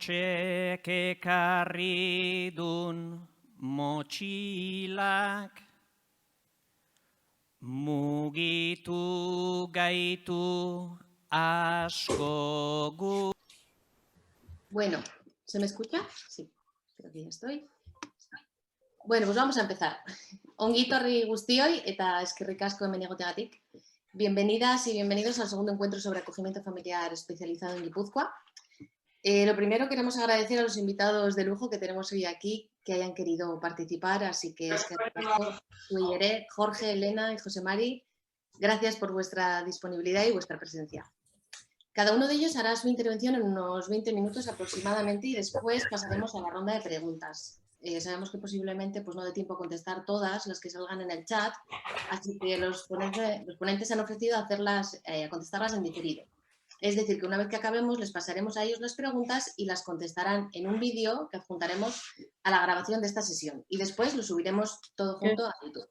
Hortxek ekarri dun motxilak mugitu gaitu asko gu. Bueno, ¿se me escucha? Sí, creo que ya estoy. Bueno, pues vamos a empezar. Ongi etorri guztioi eta eskerrik asko hemen egoteagatik. Bienvenidas y bienvenidos al segundo encuentro sobre acogimiento familiar especializado en Guipúzcoa. Lo primero queremos agradecer a los invitados de lujo que tenemos hoy aquí que hayan querido participar, así que eskerrik asko, Zuiere, Jorge, Elena y José Mari, gracias por vuestra disponibilidad y vuestra presencia. Cada uno de ellos hará su intervención en unos 20 minutos aproximadamente y después pasaremos a la ronda de preguntas. Sabemos que posiblemente pues, no dé tiempo a contestar todas las que salgan en el chat, así que los ponentes han ofrecido a contestarlas en diferido. Es decir, que una vez que acabemos les pasaremos a ellos las preguntas y las contestarán en un vídeo que adjuntaremos a la grabación de esta sesión y después lo subiremos todo junto a YouTube.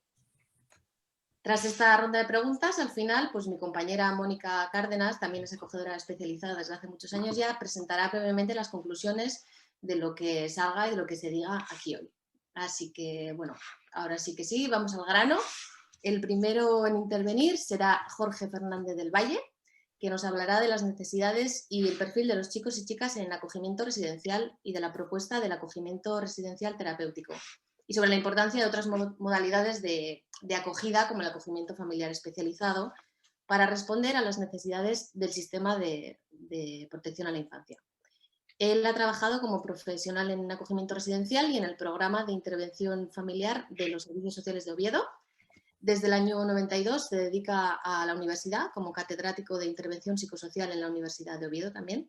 Tras esta ronda de preguntas, al final, pues mi compañera Mónica Cárdenas, también es acogedora especializada desde hace muchos años ya, presentará brevemente las conclusiones de lo que salga y de lo que se diga aquí hoy. Así que, bueno, ahora sí que sí, vamos al grano. El primero en intervenir será Jorge Fernández del Valle, que nos hablará de las necesidades y el perfil de los chicos y chicas en acogimiento residencial y de la propuesta del acogimiento residencial terapéutico, y sobre la importancia de otras modalidades de acogida, como el acogimiento familiar especializado, para responder a las necesidades del sistema de protección a la infancia. Él ha trabajado como profesional en acogimiento residencial y en el programa de intervención familiar de los servicios sociales de Oviedo. Desde el año 92 se dedica a la universidad como catedrático de intervención psicosocial en la Universidad de Oviedo también.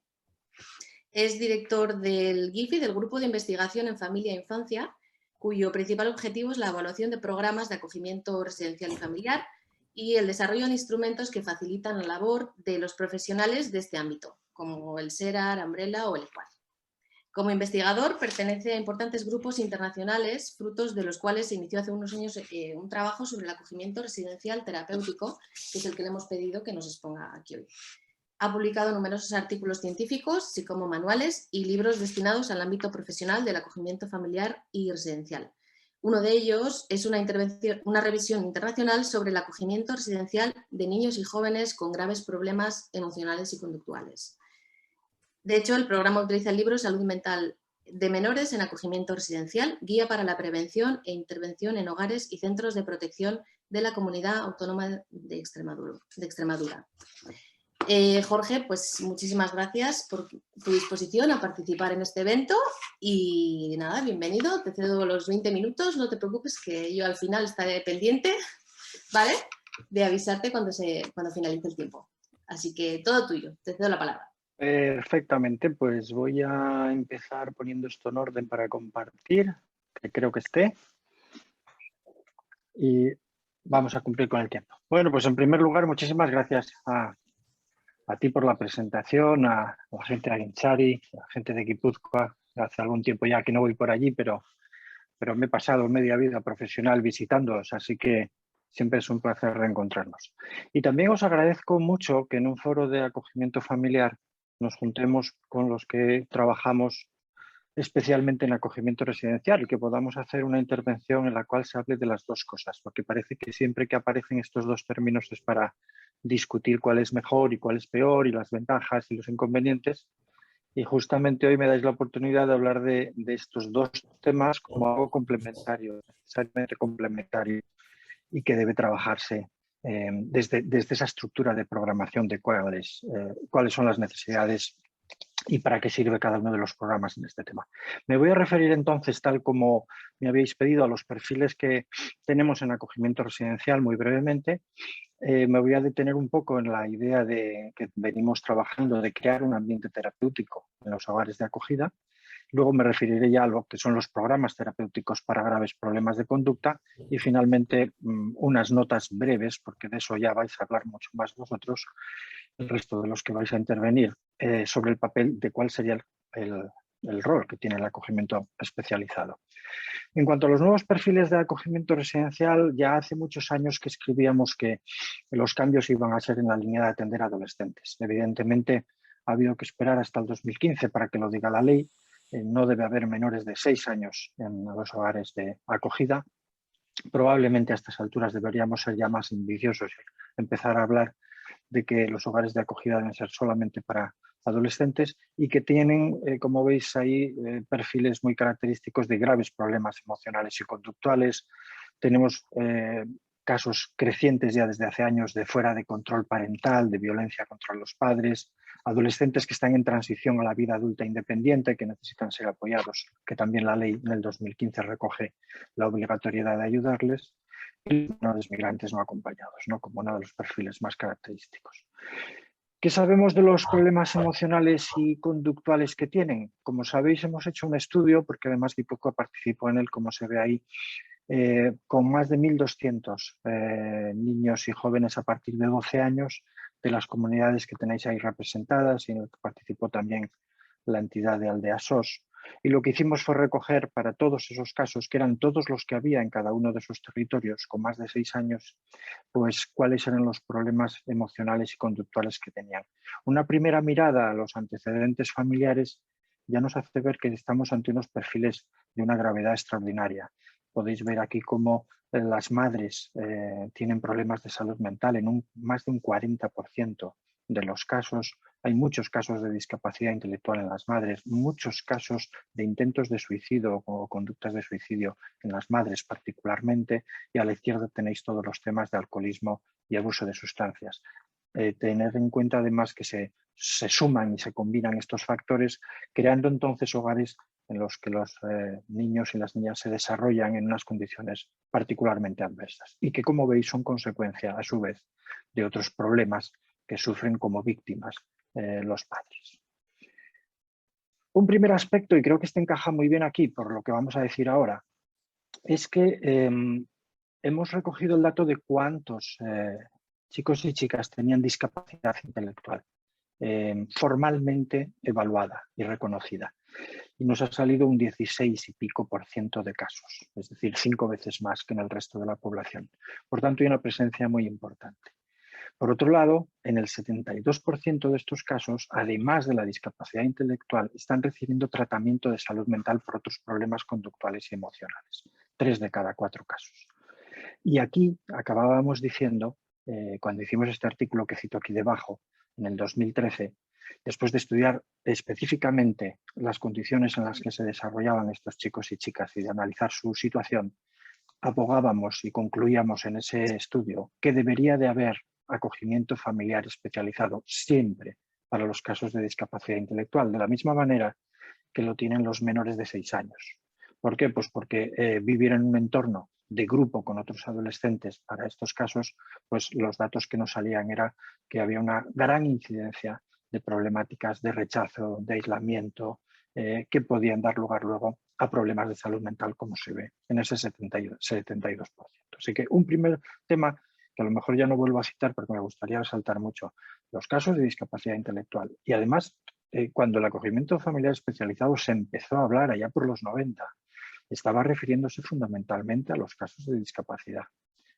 Es director del GIFI, del Grupo de Investigación en Familia e Infancia, cuyo principal objetivo es la evaluación de programas de acogimiento residencial y familiar y el desarrollo de instrumentos que facilitan la labor de los profesionales de este ámbito, como el SERAR, Umbrella o el EQUAD. Como investigador pertenece a importantes grupos internacionales, frutos de los cuales se inició hace unos años un trabajo sobre el acogimiento residencial terapéutico, que es el que le hemos pedido que nos exponga aquí hoy. Ha publicado numerosos artículos científicos, así como manuales y libros destinados al ámbito profesional del acogimiento familiar y residencial. Uno de ellos es una revisión internacional sobre el acogimiento residencial de niños y jóvenes con graves problemas emocionales y conductuales. De hecho, el programa utiliza el libro Salud Mental de Menores en Acogimiento Residencial, guía para la prevención e intervención en hogares y centros de protección de la Comunidad Autónoma de Extremadura. Jorge, pues muchísimas gracias por tu disposición a participar en este evento y nada, bienvenido, te cedo los 20 minutos, no te preocupes que yo al final estaré pendiente, ¿vale? De avisarte cuando finalice el tiempo. Así que todo tuyo, te cedo la palabra. Perfectamente, pues voy a empezar poniendo esto en orden para compartir, que creo que esté, y vamos a cumplir con el tiempo. Bueno, pues en primer lugar, muchísimas gracias a ti por la presentación, a la gente de Aguinchari, a la gente de Guipúzcoa. Hace algún tiempo ya que no voy por allí, pero me he pasado media vida profesional visitándoos, así que siempre es un placer reencontrarnos. Y también os agradezco mucho que en un foro de acogimiento familiar nos juntemos con los que trabajamos especialmente en acogimiento residencial y que podamos hacer una intervención en la cual se hable de las dos cosas, porque parece que siempre que aparecen estos dos términos es para discutir cuál es mejor y cuál es peor y las ventajas y los inconvenientes. Y justamente hoy me dais la oportunidad de hablar de estos dos temas como algo complementario, necesariamente complementario, y que debe trabajarse desde esa estructura de programación de cuáles son las necesidades y para qué sirve cada uno de los programas en este tema. Me voy a referir entonces, tal como me habéis pedido, a los perfiles que tenemos en acogimiento residencial muy brevemente. Me voy a detener un poco en la idea de que venimos trabajando de crear un ambiente terapéutico en los hogares de acogida. Luego me referiré ya a lo que son los programas terapéuticos para graves problemas de conducta y finalmente unas notas breves, porque de eso ya vais a hablar mucho más vosotros, el resto de los que vais a intervenir, sobre el papel de cuál sería el rol que tiene el acogimiento especializado. En cuanto a los nuevos perfiles de acogimiento residencial, ya hace muchos años que escribíamos que los cambios iban a ser en la línea de atender a adolescentes. Evidentemente, ha habido que esperar hasta el 2015 para que lo diga la ley. No debe haber menores de 6 años en los hogares de acogida. Probablemente a estas alturas deberíamos ser ya más ambiciosos y empezar a hablar de que los hogares de acogida deben ser solamente para adolescentes y que tienen, como veis ahí, perfiles muy característicos de graves problemas emocionales y conductuales. Tenemos casos crecientes ya desde hace años de fuera de control parental, de violencia contra los padres, adolescentes que están en transición a la vida adulta independiente, que necesitan ser apoyados, que también la ley en el 2015 recoge la obligatoriedad de ayudarles, y menores migrantes no acompañados, ¿no? Como uno de los perfiles más característicos. ¿Qué sabemos de los problemas emocionales y conductuales que tienen? Como sabéis, hemos hecho un estudio, porque además Guipúzcoa participó en él, como se ve ahí, con más de 1.200 niños y jóvenes a partir de 12 años de las comunidades que tenéis ahí representadas y en el que participó también la entidad de Aldea SOS. Y lo que hicimos fue recoger para todos esos casos, que eran todos los que había en cada uno de esos territorios con más de 6 años, pues cuáles eran los problemas emocionales y conductuales que tenían. Una primera mirada a los antecedentes familiares ya nos hace ver que estamos ante unos perfiles de una gravedad extraordinaria. Podéis ver aquí cómo las madres tienen problemas de salud mental en más de un 40% de los casos. Hay muchos casos de discapacidad intelectual en las madres, muchos casos de intentos de suicidio o conductas de suicidio en las madres particularmente, y a la izquierda tenéis todos los temas de alcoholismo y abuso de sustancias. Tener en cuenta además que se suman y se combinan estos factores, creando entonces hogares en los que los niños y las niñas se desarrollan en unas condiciones particularmente adversas y que, como veis, son consecuencia a su vez de otros problemas que sufren como víctimas los padres. Un primer aspecto, y creo que este encaja muy bien aquí por lo que vamos a decir ahora, es que hemos recogido el dato de cuántos chicos y chicas tenían discapacidad intelectual formalmente evaluada y reconocida. Y nos ha salido un 16 y pico % de casos, es decir, 5 veces más que en el resto de la población. Por tanto, hay una presencia muy importante. Por otro lado, en el 72% de estos casos, además de la discapacidad intelectual, están recibiendo tratamiento de salud mental por otros problemas conductuales y emocionales. 3 de cada 4 casos. Y aquí acabábamos diciendo, cuando hicimos este artículo que cito aquí debajo, en el 2013, después de estudiar específicamente las condiciones en las que se desarrollaban estos chicos y chicas y de analizar su situación, abogábamos y concluíamos en ese estudio que debería de haber acogimiento familiar especializado siempre para los casos de discapacidad intelectual, de la misma manera que lo tienen los menores de 6 años. ¿Por qué? Pues porque vivir en un entorno de grupo con otros adolescentes para estos casos, pues los datos que nos salían era que había una gran incidencia de problemáticas de rechazo, de aislamiento, que podían dar lugar luego a problemas de salud mental, como se ve en ese 72%. Así que un primer tema que a lo mejor ya no vuelvo a citar porque me gustaría resaltar mucho, los casos de discapacidad intelectual. Y además, cuando el acogimiento familiar especializado se empezó a hablar allá por los 90, estaba refiriéndose fundamentalmente a los casos de discapacidad.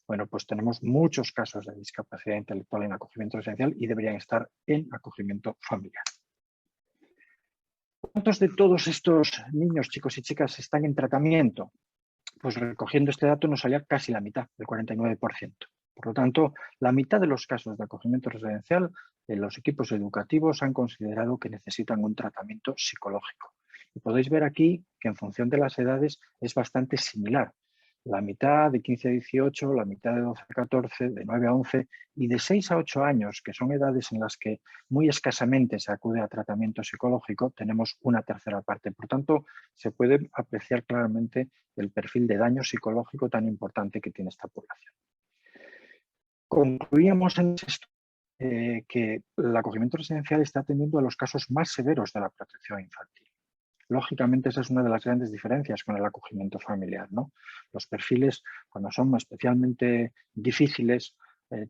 Bueno, pues tenemos muchos casos de discapacidad intelectual en acogimiento residencial y deberían estar en acogimiento familiar. ¿Cuántos de todos estos niños, chicos y chicas están en tratamiento? Pues recogiendo este dato nos salía casi la mitad, el 49%. Por lo tanto, la mitad de los casos de acogimiento residencial, los equipos educativos han considerado que necesitan un tratamiento psicológico. Y podéis ver aquí que en función de las edades es bastante similar. La mitad de 15 a 18, la mitad de 12 a 14, de 9 a 11 y de 6 a 8 años, que son edades en las que muy escasamente se acude a tratamiento psicológico, tenemos una tercera parte. Por tanto, se puede apreciar claramente el perfil de daño psicológico tan importante que tiene esta población. Concluíamos en esto que el acogimiento residencial está atendiendo a los casos más severos de la protección infantil. Lógicamente, esa es una de las grandes diferencias con el acogimiento familiar, ¿no? Los perfiles, cuando son especialmente difíciles,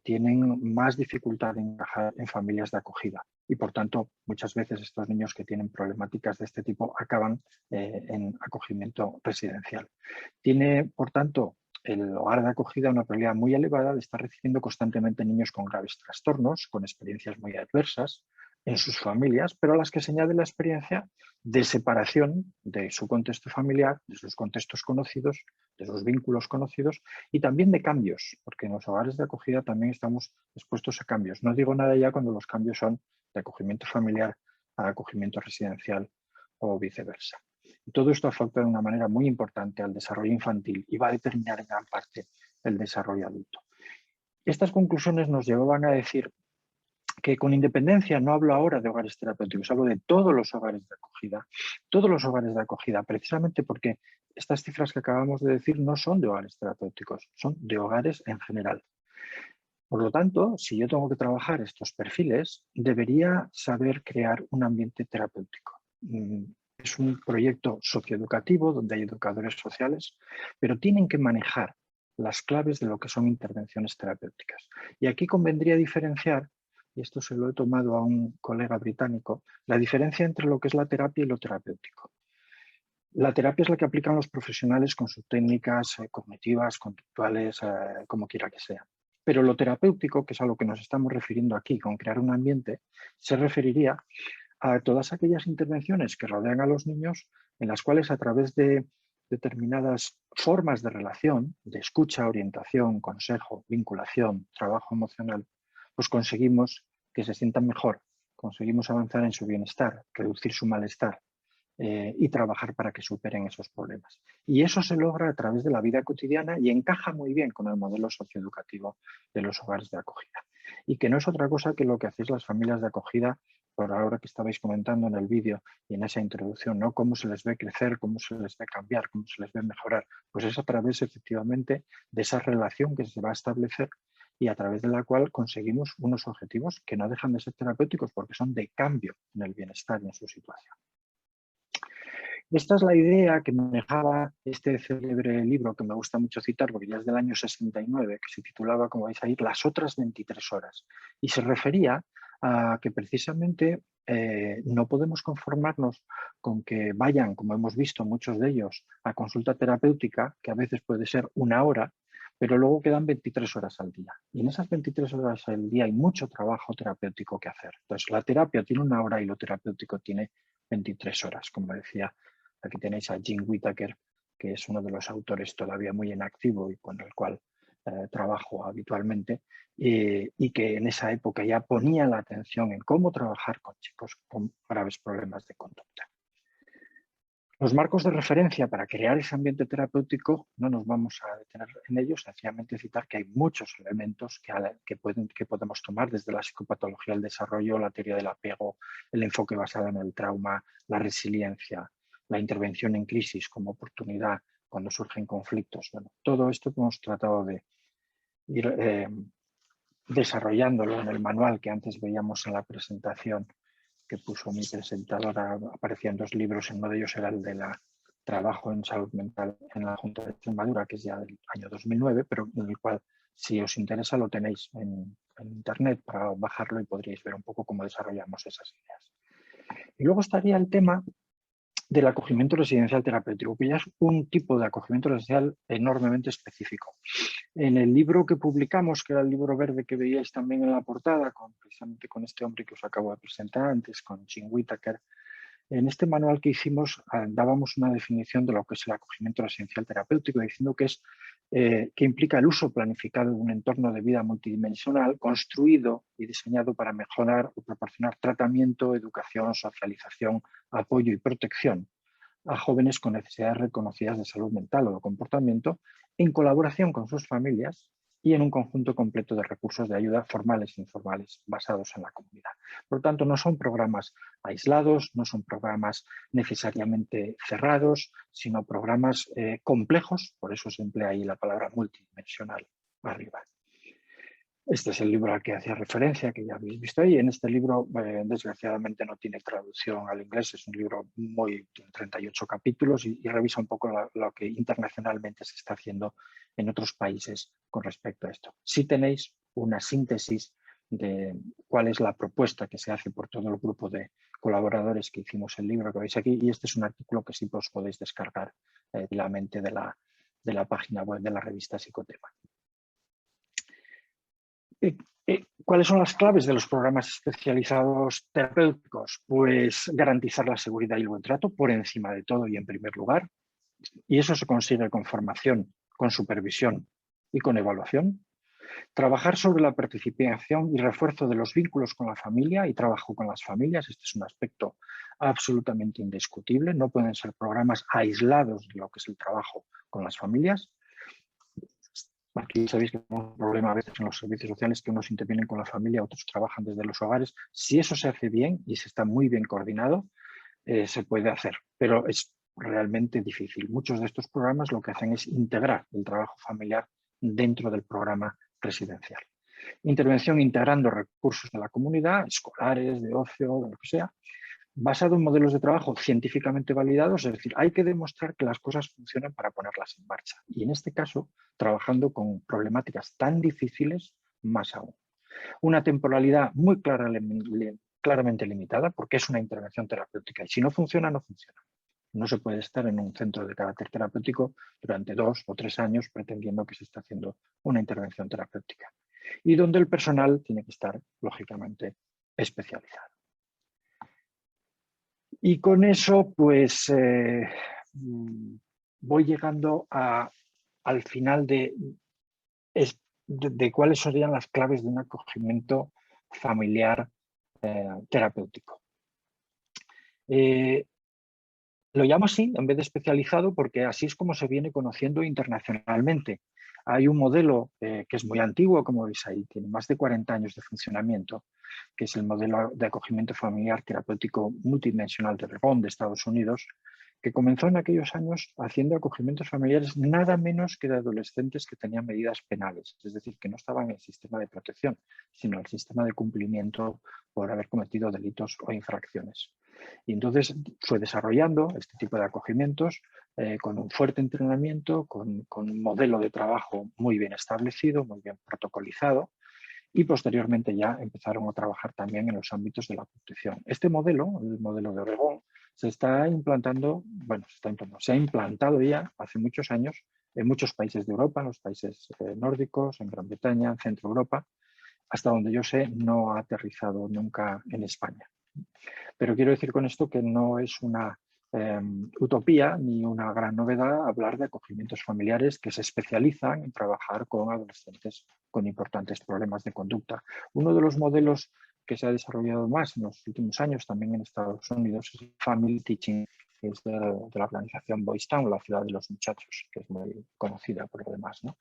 tienen más dificultad en encajar en familias de acogida. Y, por tanto, muchas veces estos niños que tienen problemáticas de este tipo acaban en acogimiento residencial. Tiene, por tanto, el hogar de acogida una probabilidad muy elevada de estar recibiendo constantemente niños con graves trastornos, con experiencias muy adversas, en sus familias, pero a las que se añade la experiencia de separación de su contexto familiar, de sus contextos conocidos, de sus vínculos conocidos y también de cambios, porque en los hogares de acogida también estamos expuestos a cambios. No digo nada ya cuando los cambios son de acogimiento familiar a acogimiento residencial o viceversa. Y todo esto afecta de una manera muy importante al desarrollo infantil y va a determinar en gran parte el desarrollo adulto. Estas conclusiones nos llevaban a decir que con independencia, no hablo ahora de hogares terapéuticos, hablo de todos los hogares de acogida, precisamente porque estas cifras que acabamos de decir no son de hogares terapéuticos, son de hogares en general. Por lo tanto, si yo tengo que trabajar estos perfiles, debería saber crear un ambiente terapéutico. Es un proyecto socioeducativo donde hay educadores sociales, pero tienen que manejar las claves de lo que son intervenciones terapéuticas. Y aquí convendría diferenciar, y esto se lo he tomado a un colega británico, la diferencia entre lo que es la terapia y lo terapéutico. La terapia es la que aplican los profesionales con sus técnicas cognitivas, conductuales, como quiera que sea. Pero lo terapéutico, que es a lo que nos estamos refiriendo aquí con crear un ambiente, se referiría a todas aquellas intervenciones que rodean a los niños en las cuales a través de determinadas formas de relación, de escucha, orientación, consejo, vinculación, trabajo emocional, pues conseguimos que se sientan mejor, conseguimos avanzar en su bienestar, reducir su malestar y trabajar para que superen esos problemas. Y eso se logra a través de la vida cotidiana y encaja muy bien con el modelo socioeducativo de los hogares de acogida. Y que no es otra cosa que lo que hacéis las familias de acogida, por ahora que estabais comentando en el vídeo y en esa introducción, ¿no? Cómo se les ve crecer, cómo se les ve cambiar, cómo se les ve mejorar. Pues es a través, efectivamente, de esa relación que se va a establecer y a través de la cual conseguimos unos objetivos que no dejan de ser terapéuticos porque son de cambio en el bienestar y en su situación. Esta es la idea que manejaba este célebre libro que me gusta mucho citar porque ya es del año 69, que se titulaba, como vais a ir, Las otras 23 horas. Y se refería a que precisamente no podemos conformarnos con que vayan, como hemos visto muchos de ellos, a consulta terapéutica, que a veces puede ser 1 hora, pero luego quedan 23 horas al día. Y en esas 23 horas al día hay mucho trabajo terapéutico que hacer. Entonces, la terapia tiene 1 hora y lo terapéutico tiene 23 horas, como decía. Aquí tenéis a Jim Whittaker, que es uno de los autores todavía muy en activo y con el cual trabajo habitualmente, y que en esa época ya ponía la atención en cómo trabajar con chicos con graves problemas de conducta. Los marcos de referencia para crear ese ambiente terapéutico no nos vamos a detener en ellos, sencillamente citar que hay muchos elementos que podemos tomar desde la psicopatología del desarrollo, la teoría del apego, el enfoque basado en el trauma, la resiliencia, la intervención en crisis como oportunidad cuando surgen conflictos. Bueno, todo esto que hemos tratado de ir desarrollándolo en el manual que antes veíamos en la presentación que puso mi presentadora. Aparecían 2 libros, uno de ellos era el de la trabajo en salud mental en la Junta de Extremadura, que es ya del año 2009, pero en el cual, si os interesa, lo tenéis en internet para bajarlo y podríais ver un poco cómo desarrollamos esas ideas. Y luego estaría el tema del acogimiento residencial terapéutico, que ya es un tipo de acogimiento residencial enormemente específico. En el libro que publicamos, que era el libro verde que veíais también en la portada, precisamente con este hombre que os acabo de presentar antes, con Jim Whittaker, en este manual que hicimos dábamos una definición de lo que es el acogimiento residencial terapéutico, diciendo que implica el uso planificado de un entorno de vida multidimensional construido y diseñado para mejorar o proporcionar tratamiento, educación, socialización, apoyo y protección a jóvenes con necesidades reconocidas de salud mental o de comportamiento en colaboración con sus familias y en un conjunto completo de recursos de ayuda formales e informales basados en la comunidad. Por lo tanto, no son programas aislados, no son programas necesariamente cerrados, sino programas complejos, por eso se emplea ahí la palabra multidimensional arriba. Este es el libro al que hacía referencia, que ya habéis visto ahí. En este libro, desgraciadamente, no tiene traducción al inglés. Es un libro de 38 capítulos y revisa un poco lo que internacionalmente se está haciendo en otros países con respecto a esto. Sí tenéis una síntesis de cuál es la propuesta que se hace por todo el grupo de colaboradores que hicimos el libro que veis aquí. Y este es un artículo que sí os podéis descargar directamente de la página web de la revista Psicotema. ¿Cuáles son las claves de los programas especializados terapéuticos? Pues garantizar la seguridad y el buen trato por encima de todo y en primer lugar. Y eso se consigue con formación, con supervisión y con evaluación. Trabajar sobre la participación y refuerzo de los vínculos con la familia y trabajo con las familias. Este es un aspecto absolutamente indiscutible. No pueden ser programas aislados de lo que es el trabajo con las familias. Aquí sabéis que tenemos un problema a veces en los servicios sociales, que unos intervienen con la familia, otros trabajan desde los hogares. Si eso se hace bien y se está muy bien coordinado, se puede hacer, pero es realmente difícil. Muchos de estos programas lo que hacen es integrar el trabajo familiar dentro del programa residencial. Intervención integrando recursos de la comunidad, escolares, de ocio, de lo que sea, basado en modelos de trabajo científicamente validados, es decir, hay que demostrar que las cosas funcionan para ponerlas en marcha. Y en este caso, trabajando con problemáticas tan difíciles, más aún. Una temporalidad muy claramente limitada, porque es una intervención terapéutica y si no funciona, no funciona. No se puede estar en un centro de carácter terapéutico durante 2 o 3 años pretendiendo que se está haciendo una intervención terapéutica. Y donde el personal tiene que estar, lógicamente, especializado. Y con eso, pues, voy llegando al final de cuáles serían las claves de un acogimiento familiar terapéutico. Lo llamo así en vez de especializado porque así es como se viene conociendo internacionalmente. Hay un modelo que es muy antiguo, como veis ahí, tiene más de 40 años de funcionamiento, que es el modelo de acogimiento familiar terapéutico multidimensional de Oregón, de Estados Unidos, que comenzó en aquellos años haciendo acogimientos familiares nada menos que de adolescentes que tenían medidas penales, es decir, que no estaban en el sistema de protección, sino en el sistema de cumplimiento por haber cometido delitos o infracciones. Y entonces fue desarrollando este tipo de acogimientos con un fuerte entrenamiento, con un modelo de trabajo muy bien establecido, muy bien protocolizado, y posteriormente ya empezaron a trabajar también en los ámbitos de la protección. Este modelo, el modelo de Oregón, se está implantando, se ha implantado ya hace muchos años en muchos países de Europa, en los países nórdicos, en Gran Bretaña, en Centro Europa. Hasta donde yo sé, no ha aterrizado nunca en España. Pero quiero decir con esto que no es una utopía ni una gran novedad hablar de acogimientos familiares que se especializan en trabajar con adolescentes con importantes problemas de conducta. Uno de los modelos que se ha desarrollado más en los últimos años también en Estados Unidos es el Family Teaching, que es de la organización Boys Town, la ciudad de los muchachos, que es muy conocida por lo demás, ¿no?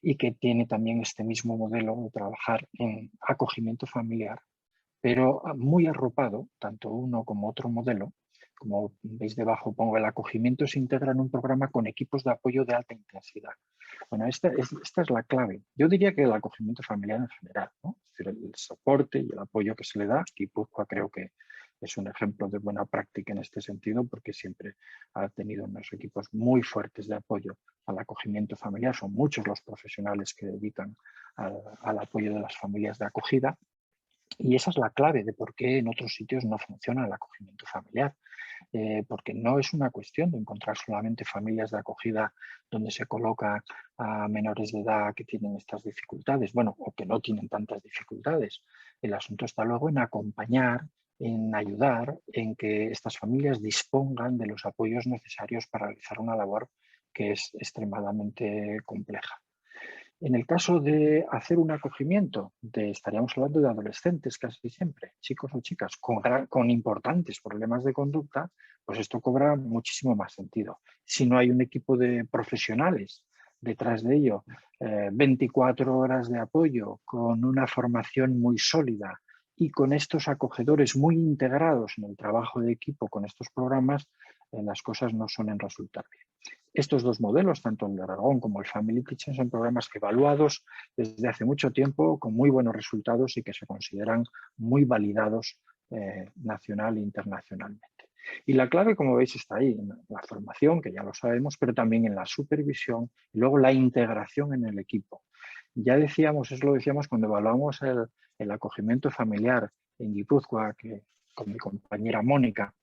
Y que tiene también este mismo modelo de trabajar en acogimiento familiar, pero muy arropado, tanto uno como otro modelo. Como veis debajo pongo, el acogimiento se integra en un programa con equipos de apoyo de alta intensidad. Bueno, esta es la clave. Yo diría que el acogimiento familiar en general, ¿no? Es decir, el soporte y el apoyo que se le da. Guipúzcoa creo que es un ejemplo de buena práctica en este sentido porque siempre ha tenido unos equipos muy fuertes de apoyo al acogimiento familiar. Son muchos los profesionales que dedican al apoyo de las familias de acogida. Y esa es la clave de por qué en otros sitios no funciona el acogimiento familiar. Porque no es una cuestión de encontrar solamente familias de acogida donde se coloca a menores de edad que tienen estas dificultades, bueno, o que no tienen tantas dificultades. El asunto está luego en acompañar, en ayudar, en que estas familias dispongan de los apoyos necesarios para realizar una labor que es extremadamente compleja. En el caso de hacer un acogimiento, estaríamos hablando de adolescentes casi siempre, chicos o chicas con importantes problemas de conducta, pues esto cobra muchísimo más sentido. Si no hay un equipo de profesionales detrás de ello, 24 horas de apoyo, con una formación muy sólida y con estos acogedores muy integrados en el trabajo de equipo con estos programas, las cosas no suelen resultar bien. Estos dos modelos, tanto el de Aragón como el Family Teaching, son programas evaluados desde hace mucho tiempo con muy buenos resultados y que se consideran muy validados nacional e internacionalmente. Y la clave, como veis, está ahí, en la formación, que ya lo sabemos, pero también en la supervisión y luego la integración en el equipo. Ya decíamos, eso lo decíamos cuando evaluamos el acogimiento familiar en Guipúzcoa, que con mi compañera Mónica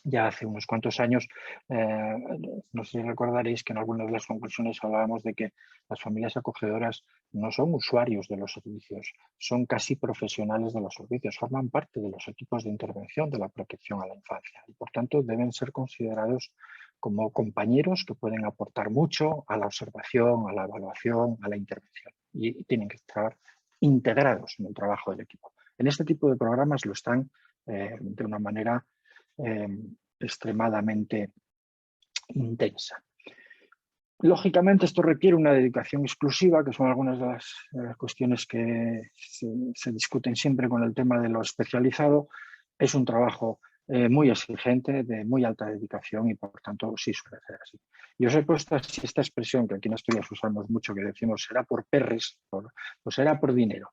ya hace unos cuantos años, no sé si recordaréis que en algunas de las conclusiones hablábamos de que las familias acogedoras no son usuarios de los servicios, son casi profesionales de los servicios, forman parte de los equipos de intervención de la protección a la infancia y por tanto deben ser considerados como compañeros que pueden aportar mucho a la observación, a la evaluación, a la intervención y tienen que estar integrados en el trabajo del equipo. En este tipo de programas lo están de una manera extremadamente intensa. Lógicamente esto requiere una dedicación exclusiva, que son algunas de las cuestiones que se discuten siempre con el tema de lo especializado. Es un trabajo muy exigente, de muy alta dedicación y por tanto sí suele ser así. Y os he puesto así esta expresión que aquí en Asturias usamos mucho, que decimos será por perres, pues será por dinero.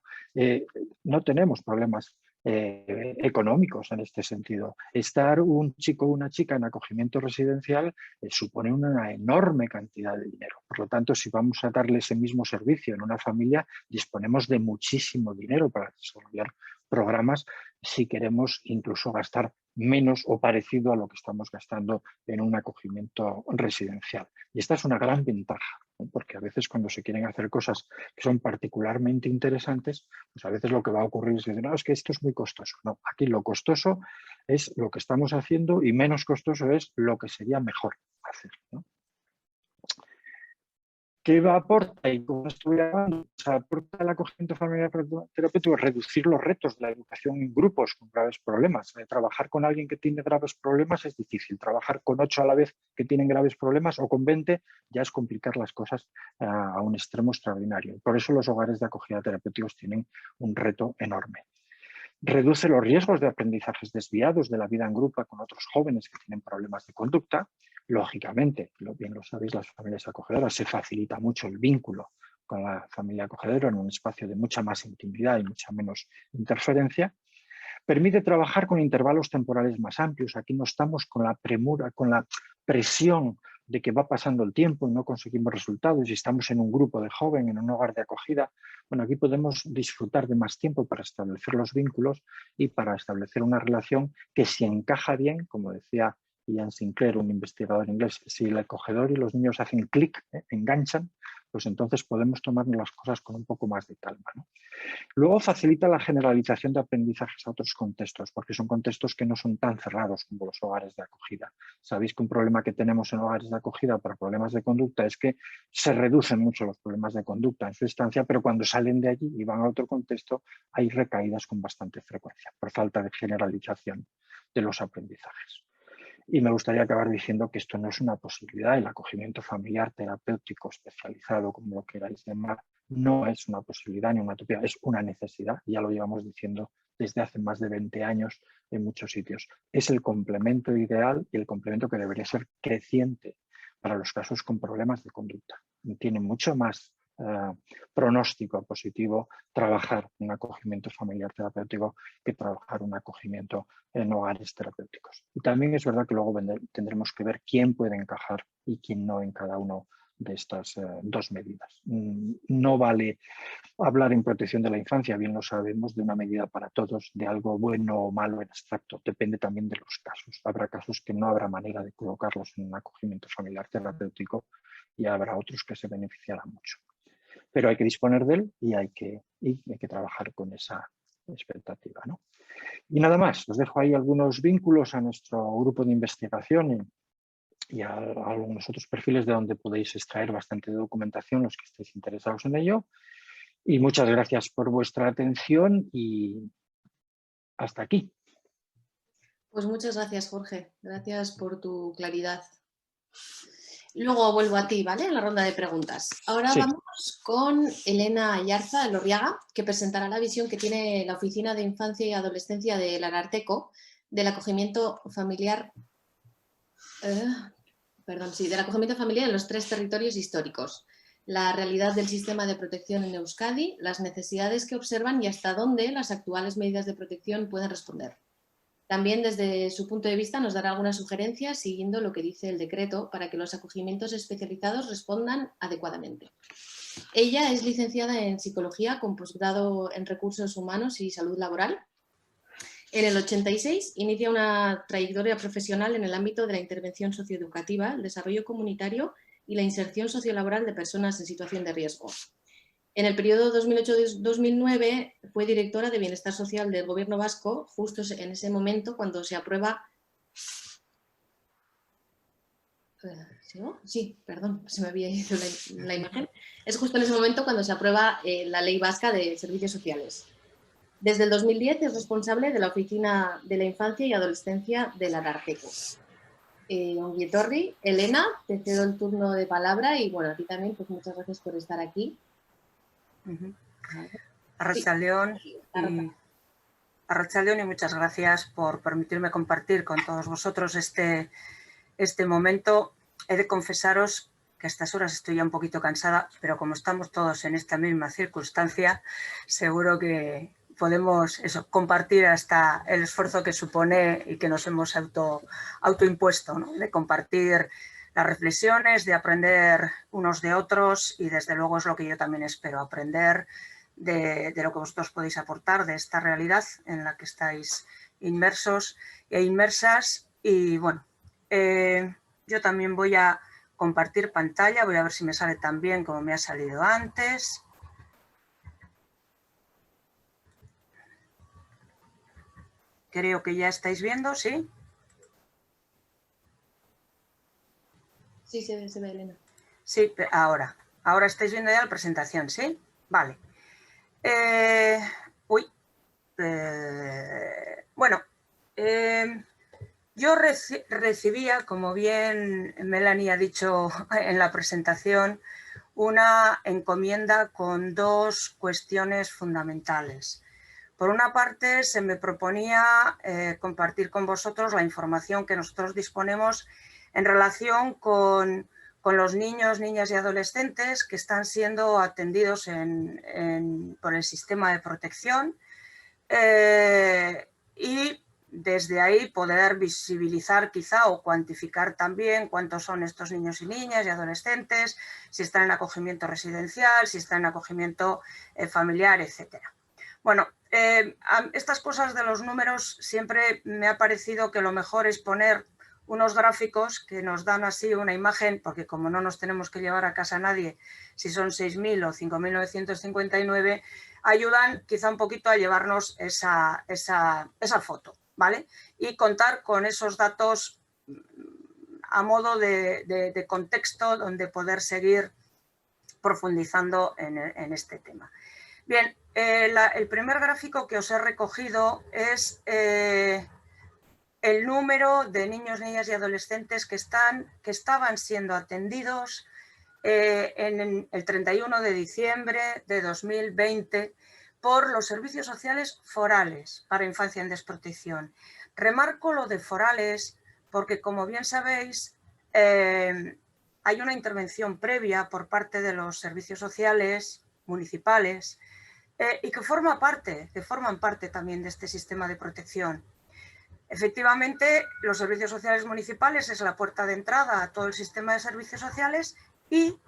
No tenemos problemas económicos en este sentido. Estar un chico o una chica en acogimiento residencial supone una enorme cantidad de dinero. Por lo tanto, si vamos a darle ese mismo servicio en una familia, disponemos de muchísimo dinero para desarrollar programas si queremos incluso gastar menos o parecido a lo que estamos gastando en un acogimiento residencial. Y esta es una gran ventaja, ¿no? Porque a veces cuando se quieren hacer cosas que son particularmente interesantes, pues a veces lo que va a ocurrir es decir, no, es que esto es muy costoso. No, aquí lo costoso es lo que estamos haciendo y menos costoso es lo que sería mejor hacer, ¿no? ¿Qué aporta? Y como estoy hablando, aporta el acogimiento familiar terapéutico reducir los retos de la educación en grupos con graves problemas. Trabajar con alguien que tiene graves problemas es difícil. Trabajar con 8 a la vez que tienen graves problemas o con 20 ya es complicar las cosas a un extremo extraordinario. Por eso los hogares de acogida terapéuticos tienen un reto enorme. Reduce los riesgos de aprendizajes desviados de la vida en grupo con otros jóvenes que tienen problemas de conducta. Lógicamente, bien lo sabéis, las familias acogedoras se facilita mucho el vínculo con la familia acogedora en un espacio de mucha más intimidad y mucha menos interferencia. Permite trabajar con intervalos temporales más amplios. Aquí no estamos con la premura, con la presión de que va pasando el tiempo y no conseguimos resultados y estamos en un grupo de joven, en un hogar de acogida. Bueno, aquí podemos disfrutar de más tiempo para establecer los vínculos y para establecer una relación que si encaja bien, como decía Ian Sinclair, un investigador inglés, si el acogedor y los niños hacen clic, enganchan, pues entonces podemos tomarnos las cosas con un poco más de calma, ¿no? Luego facilita la generalización de aprendizajes a otros contextos, porque son contextos que no son tan cerrados como los hogares de acogida. Sabéis que un problema que tenemos en hogares de acogida para problemas de conducta es que se reducen mucho los problemas de conducta en su instancia, pero cuando salen de allí y van a otro contexto hay recaídas con bastante frecuencia por falta de generalización de los aprendizajes. Y me gustaría acabar diciendo que esto no es una posibilidad, el acogimiento familiar terapéutico especializado, como lo queráis llamar, no es una posibilidad ni una utopía, es una necesidad, ya lo llevamos diciendo desde hace más de 20 años en muchos sitios. Es el complemento ideal y el complemento que debería ser creciente para los casos con problemas de conducta. Tiene mucho más pronóstico positivo trabajar un acogimiento familiar terapéutico que trabajar un acogimiento en hogares terapéuticos. Y también es verdad que luego tendremos que ver quién puede encajar y quién no en cada uno de estas dos medidas. No vale hablar en protección de la infancia, bien lo sabemos, de una medida para todos, de algo bueno o malo en abstracto. Depende también de los casos. Habrá casos que no habrá manera de colocarlos en un acogimiento familiar terapéutico y habrá otros que se beneficiarán mucho. Pero hay que disponer de él y hay que trabajar con esa expectativa, ¿no? Y nada más, os dejo ahí algunos vínculos a nuestro grupo de investigación y a algunos otros perfiles de donde podéis extraer bastante documentación los que estéis interesados en ello. Y muchas gracias por vuestra atención y hasta aquí. Pues muchas gracias, Jorge. Gracias por tu claridad. Luego vuelvo a ti, ¿vale? En la ronda de preguntas. Ahora Sí. vamos con Elena Ayarza Elorriaga, que presentará la visión que tiene la Oficina de Infancia y Adolescencia del Ararteko del acogimiento familiar, del acogimiento familiar en los 3 territorios históricos, la realidad del sistema de protección en Euskadi, las necesidades que observan y hasta dónde las actuales medidas de protección pueden responder. También desde su punto de vista nos dará algunas sugerencias siguiendo lo que dice el decreto para que los acogimientos especializados respondan adecuadamente. Ella es licenciada en Psicología con posgrado en Recursos Humanos y Salud Laboral. En el 86 inicia una trayectoria profesional en el ámbito de la intervención socioeducativa, el desarrollo comunitario y la inserción sociolaboral de personas en situación de riesgo. En el periodo 2008-2009 fue directora de Bienestar Social del Gobierno vasco, justo en ese momento cuando se aprueba... Sí, perdón, se me había ido la imagen. Es justo en ese momento cuando se aprueba la Ley Vasca de Servicios Sociales. Desde el 2010 es responsable de la Oficina de la Infancia y Adolescencia del Ararteko. Ongi etorri, Elena, te cedo el turno de palabra y bueno, a ti también, pues muchas gracias por estar aquí. Arratsaldeon y muchas gracias por permitirme compartir con todos vosotros este momento. He de confesaros que a estas horas estoy ya un poquito cansada, pero como estamos todos en esta misma circunstancia, seguro que podemos compartir hasta el esfuerzo que supone y que nos hemos autoimpuesto, ¿no? De compartir las reflexiones, de aprender unos de otros y desde luego es lo que yo también espero, aprender de lo que vosotros podéis aportar, de esta realidad en la que estáis inmersos e inmersas. Y bueno, yo también voy a compartir pantalla, voy a ver si me sale tan bien como me ha salido antes. Creo que ya estáis viendo, ¿sí? Sí, se ve, Elena. Sí, ahora estáis viendo ya la presentación, ¿sí? Vale. Bueno, yo recibía, como bien Melanie ha dicho en la presentación, una encomienda con dos cuestiones fundamentales. Por una parte, se me proponía compartir con vosotros la información que nosotros disponemos en relación con los niños, niñas y adolescentes que están siendo atendidos por el sistema de protección y desde ahí poder visibilizar quizá o cuantificar también cuántos son estos niños y niñas y adolescentes, si están en acogimiento residencial, si están en acogimiento familiar, etcétera. Bueno, estas cosas de los números siempre me ha parecido que lo mejor es poner unos gráficos que nos dan así una imagen, porque como no nos tenemos que llevar a casa a nadie si son 6.000 o 5.959, ayudan quizá un poquito a llevarnos esa foto, ¿vale? Y contar con esos datos a modo de contexto donde poder seguir profundizando en este tema. Bien, el primer gráfico que os he recogido es el número de niños, niñas y adolescentes que estaban siendo atendidos en el 31 de diciembre de 2020 por los servicios sociales forales para infancia en desprotección. Remarco lo de forales porque, como bien sabéis, hay una intervención previa por parte de los servicios sociales municipales y que forman parte también de este sistema de protección. Efectivamente, los servicios sociales municipales es la puerta de entrada a todo el sistema de servicios sociales y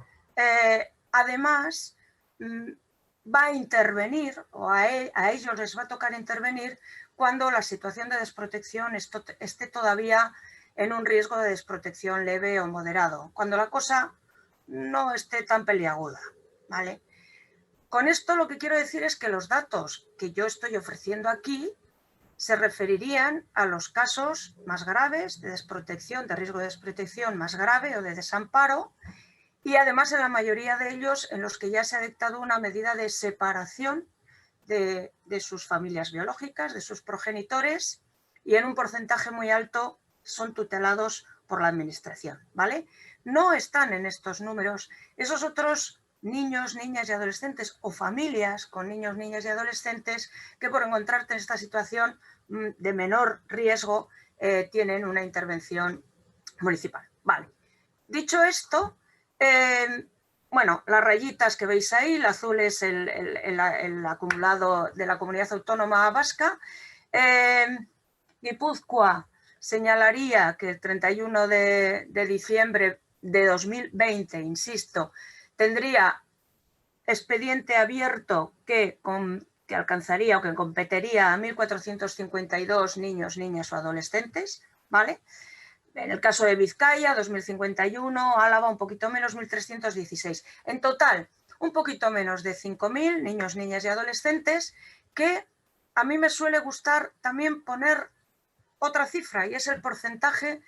además va a intervenir, o a ellos les va a tocar intervenir cuando la situación de desprotección esté todavía en un riesgo de desprotección leve o moderado, cuando la cosa no esté tan peliaguda, ¿vale? Con esto lo que quiero decir es que los datos que yo estoy ofreciendo aquí se referirían a los casos más graves de desprotección, de riesgo de desprotección más grave o de desamparo, y además en la mayoría de ellos en los que ya se ha dictado una medida de separación de sus familias biológicas, de sus progenitores, y en un porcentaje muy alto son tutelados por la administración, ¿vale? No están en estos números esos otros niños, niñas y adolescentes o familias con niños, niñas y adolescentes que por encontrarte en esta situación de menor riesgo tienen una intervención municipal. Vale. Dicho esto, bueno, las rayitas que veis ahí, el azul es el acumulado de la comunidad autónoma vasca. Guipúzcoa señalaría que el 31 de diciembre de 2020, insisto, tendría expediente abierto que con que alcanzaría o que competiría a 1.452 niños, niñas o adolescentes, ¿vale? En el caso de Vizcaya, 2051, Álava un poquito menos, 1.316. En total, un poquito menos de 5.000 niños, niñas y adolescentes, que a mí me suele gustar también poner otra cifra, y es el porcentaje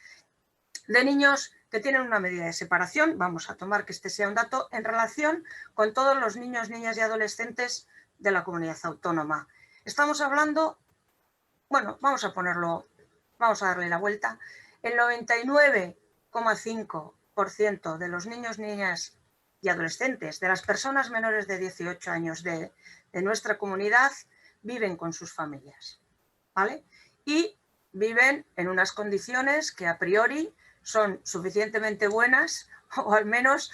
de niños que tienen una medida de separación. Vamos a tomar que este sea un dato en relación con todos los niños, niñas y adolescentes de la comunidad autónoma. Estamos hablando, bueno, vamos a darle la vuelta. El 99,5% de los niños, niñas y adolescentes, de las personas menores de 18 años de nuestra comunidad, viven con sus familias, ¿vale? Y viven en unas condiciones que a priori son suficientemente buenas, o al menos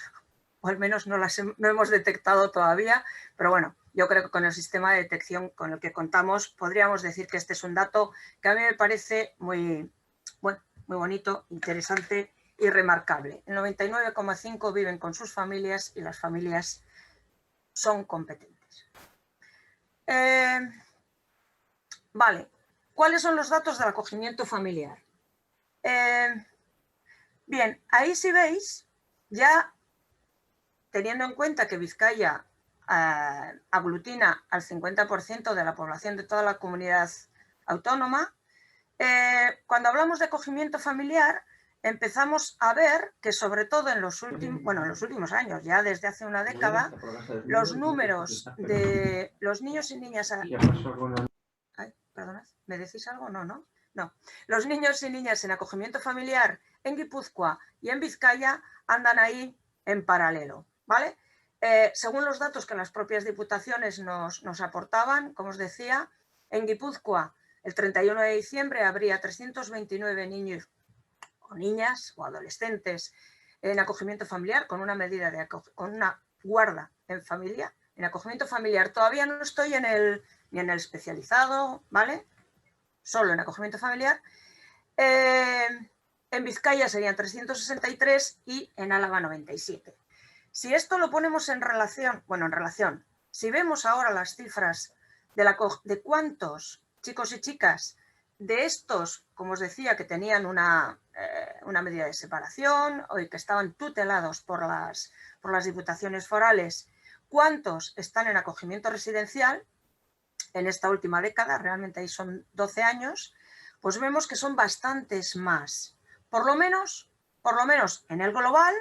no hemos detectado todavía, pero bueno, yo creo que con el sistema de detección con el que contamos podríamos decir que este es un dato que a mí me parece muy bonito, interesante y remarcable. El 99,5% viven con sus familias y las familias son competentes. Vale, ¿cuáles son los datos del acogimiento familiar? Bien, ahí si veis, ya teniendo en cuenta que Vizcaya aglutina al 50% de la población de toda la comunidad autónoma, cuando hablamos de acogimiento familiar, empezamos a ver que sobre todo en los últimos años, ya desde hace una década, los números de los niños y niñas... Ay, perdonad, ¿me decís algo? No. Los niños y niñas en acogimiento familiar en Guipúzcoa y en Vizcaya andan ahí en paralelo, ¿vale? Según los datos que las propias diputaciones nos aportaban, como os decía, en Guipúzcoa el 31 de diciembre habría 329 niños o niñas o adolescentes en acogimiento familiar con una medida con una guarda en familia. En acogimiento familiar todavía no estoy ni en el especializado, ¿vale? Solo en acogimiento familiar. En Vizcaya serían 363 y en Álava 97. Si esto lo ponemos en relación, si vemos ahora las cifras de cuántos chicos y chicas de estos, como os decía, que tenían una medida de separación o que estaban tutelados por las diputaciones forales, cuántos están en acogimiento residencial en esta última década, realmente ahí son 12 años, pues vemos que son bastantes más. Por lo menos en el global,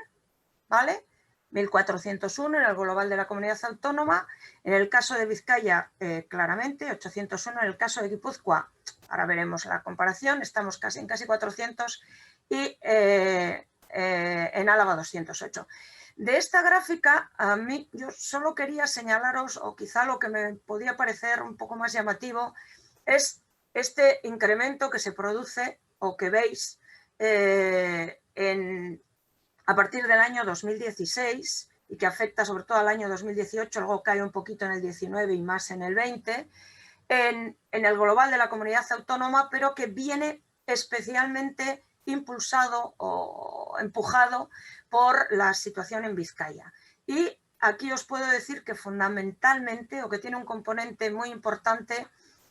¿vale? 1.401 en el global de la comunidad autónoma. En el caso de Vizcaya, claramente, 801. En el caso de Guipúzcoa, ahora veremos la comparación, estamos en casi 400. Y en Álava 208. De esta gráfica, a mí yo solo quería señalaros, o quizá lo que me podía parecer un poco más llamativo, es este incremento que se produce o que veis a partir del año 2016 y que afecta sobre todo al año 2018, luego cae un poquito en el 19 y más en el 20, en el global de la comunidad autónoma, pero que viene especialmente impulsado o empujado por la situación en Vizcaya. Y aquí os puedo decir que fundamentalmente, o que tiene un componente muy importante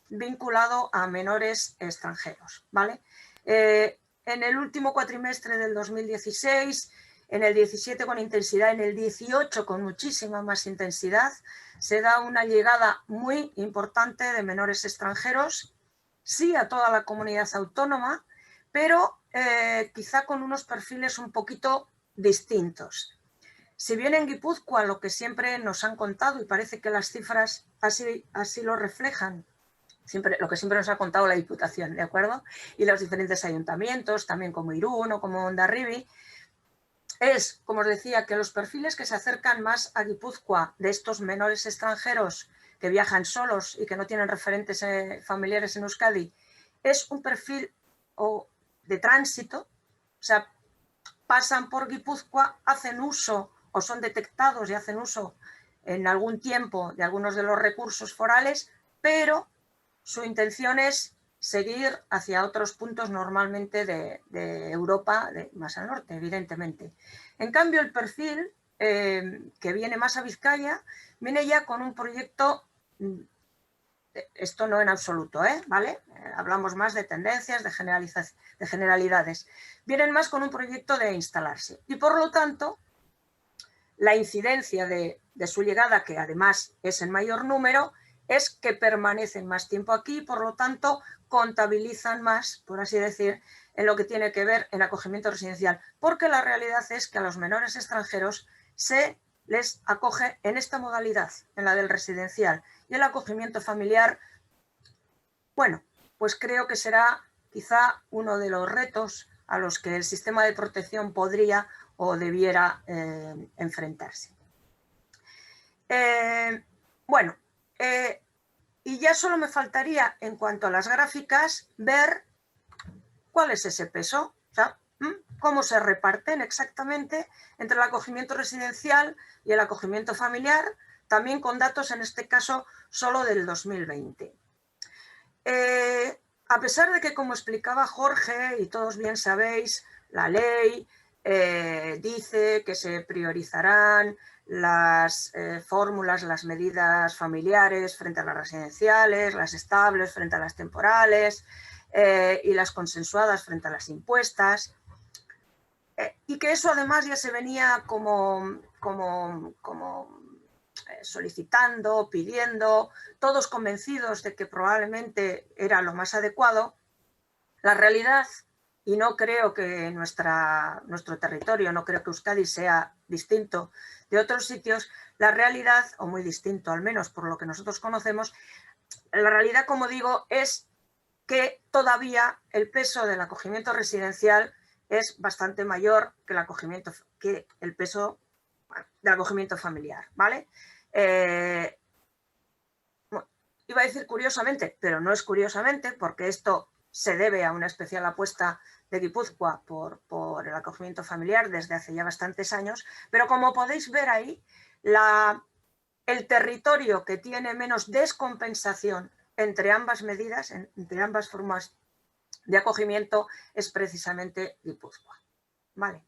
vinculado a menores extranjeros, ¿vale? En el último cuatrimestre del 2016, en el 17 con intensidad, en el 18 con muchísima más intensidad, se da una llegada muy importante de menores extranjeros, sí a toda la comunidad autónoma, pero quizá con unos perfiles un poquito distintos. Si bien en Guipúzcoa lo que siempre nos han contado, y parece que las cifras así lo reflejan, lo que siempre nos ha contado la Diputación, ¿de acuerdo? Y los diferentes ayuntamientos, también como Irún o como Hondarribia, es, como os decía, que los perfiles que se acercan más a Guipúzcoa de estos menores extranjeros que viajan solos y que no tienen referentes familiares en Euskadi, es un perfil de tránsito, o sea, pasan por Guipúzcoa, hacen uso o son detectados y hacen uso en algún tiempo de algunos de los recursos forales, pero su intención es seguir hacia otros puntos normalmente de Europa, más al norte, evidentemente. En cambio, el perfil que viene más a Vizcaya viene ya con un proyecto esto no en absoluto, ¿vale? Hablamos más de tendencias, de generalidades. Vienen más con un proyecto de instalarse. Y por lo tanto, la incidencia de su llegada, que además es en mayor número, es que permanecen más tiempo aquí, por lo tanto, contabilizan más, por así decir, en lo que tiene que ver en acogimiento residencial. Porque la realidad es que a los menores extranjeros se les acoge en esta modalidad, en la del residencial. Y el acogimiento familiar, bueno, pues creo que será quizá uno de los retos a los que el sistema de protección podría o debiera enfrentarse. Y ya solo me faltaría, en cuanto a las gráficas, ver cuál es ese peso, o sea, cómo se reparten exactamente entre el acogimiento residencial y el acogimiento familiar, también con datos, en este caso, solo del 2020. A pesar de que, como explicaba Jorge, y todos bien sabéis, la ley dice que se priorizarán las fórmulas, las medidas familiares frente a las residenciales, las estables frente a las temporales y las consensuadas frente a las impuestas, y que eso además ya se venía como solicitando, pidiendo, todos convencidos de que probablemente era lo más adecuado. La realidad, y no creo que nuestro territorio, no creo que Euskadi sea distinto de otros sitios, la realidad, o muy distinto al menos por lo que nosotros conocemos, la realidad, como digo, es que todavía el peso del acogimiento residencial es bastante mayor que el peso del acogimiento familiar, ¿vale? Iba a decir curiosamente, pero no es curiosamente, porque esto se debe a una especial apuesta de Guipúzcoa por el acogimiento familiar desde hace ya bastantes años, pero como podéis ver ahí, el territorio que tiene menos descompensación entre ambas medidas, entre ambas formas de acogimiento, es precisamente Guipúzcoa. Vale.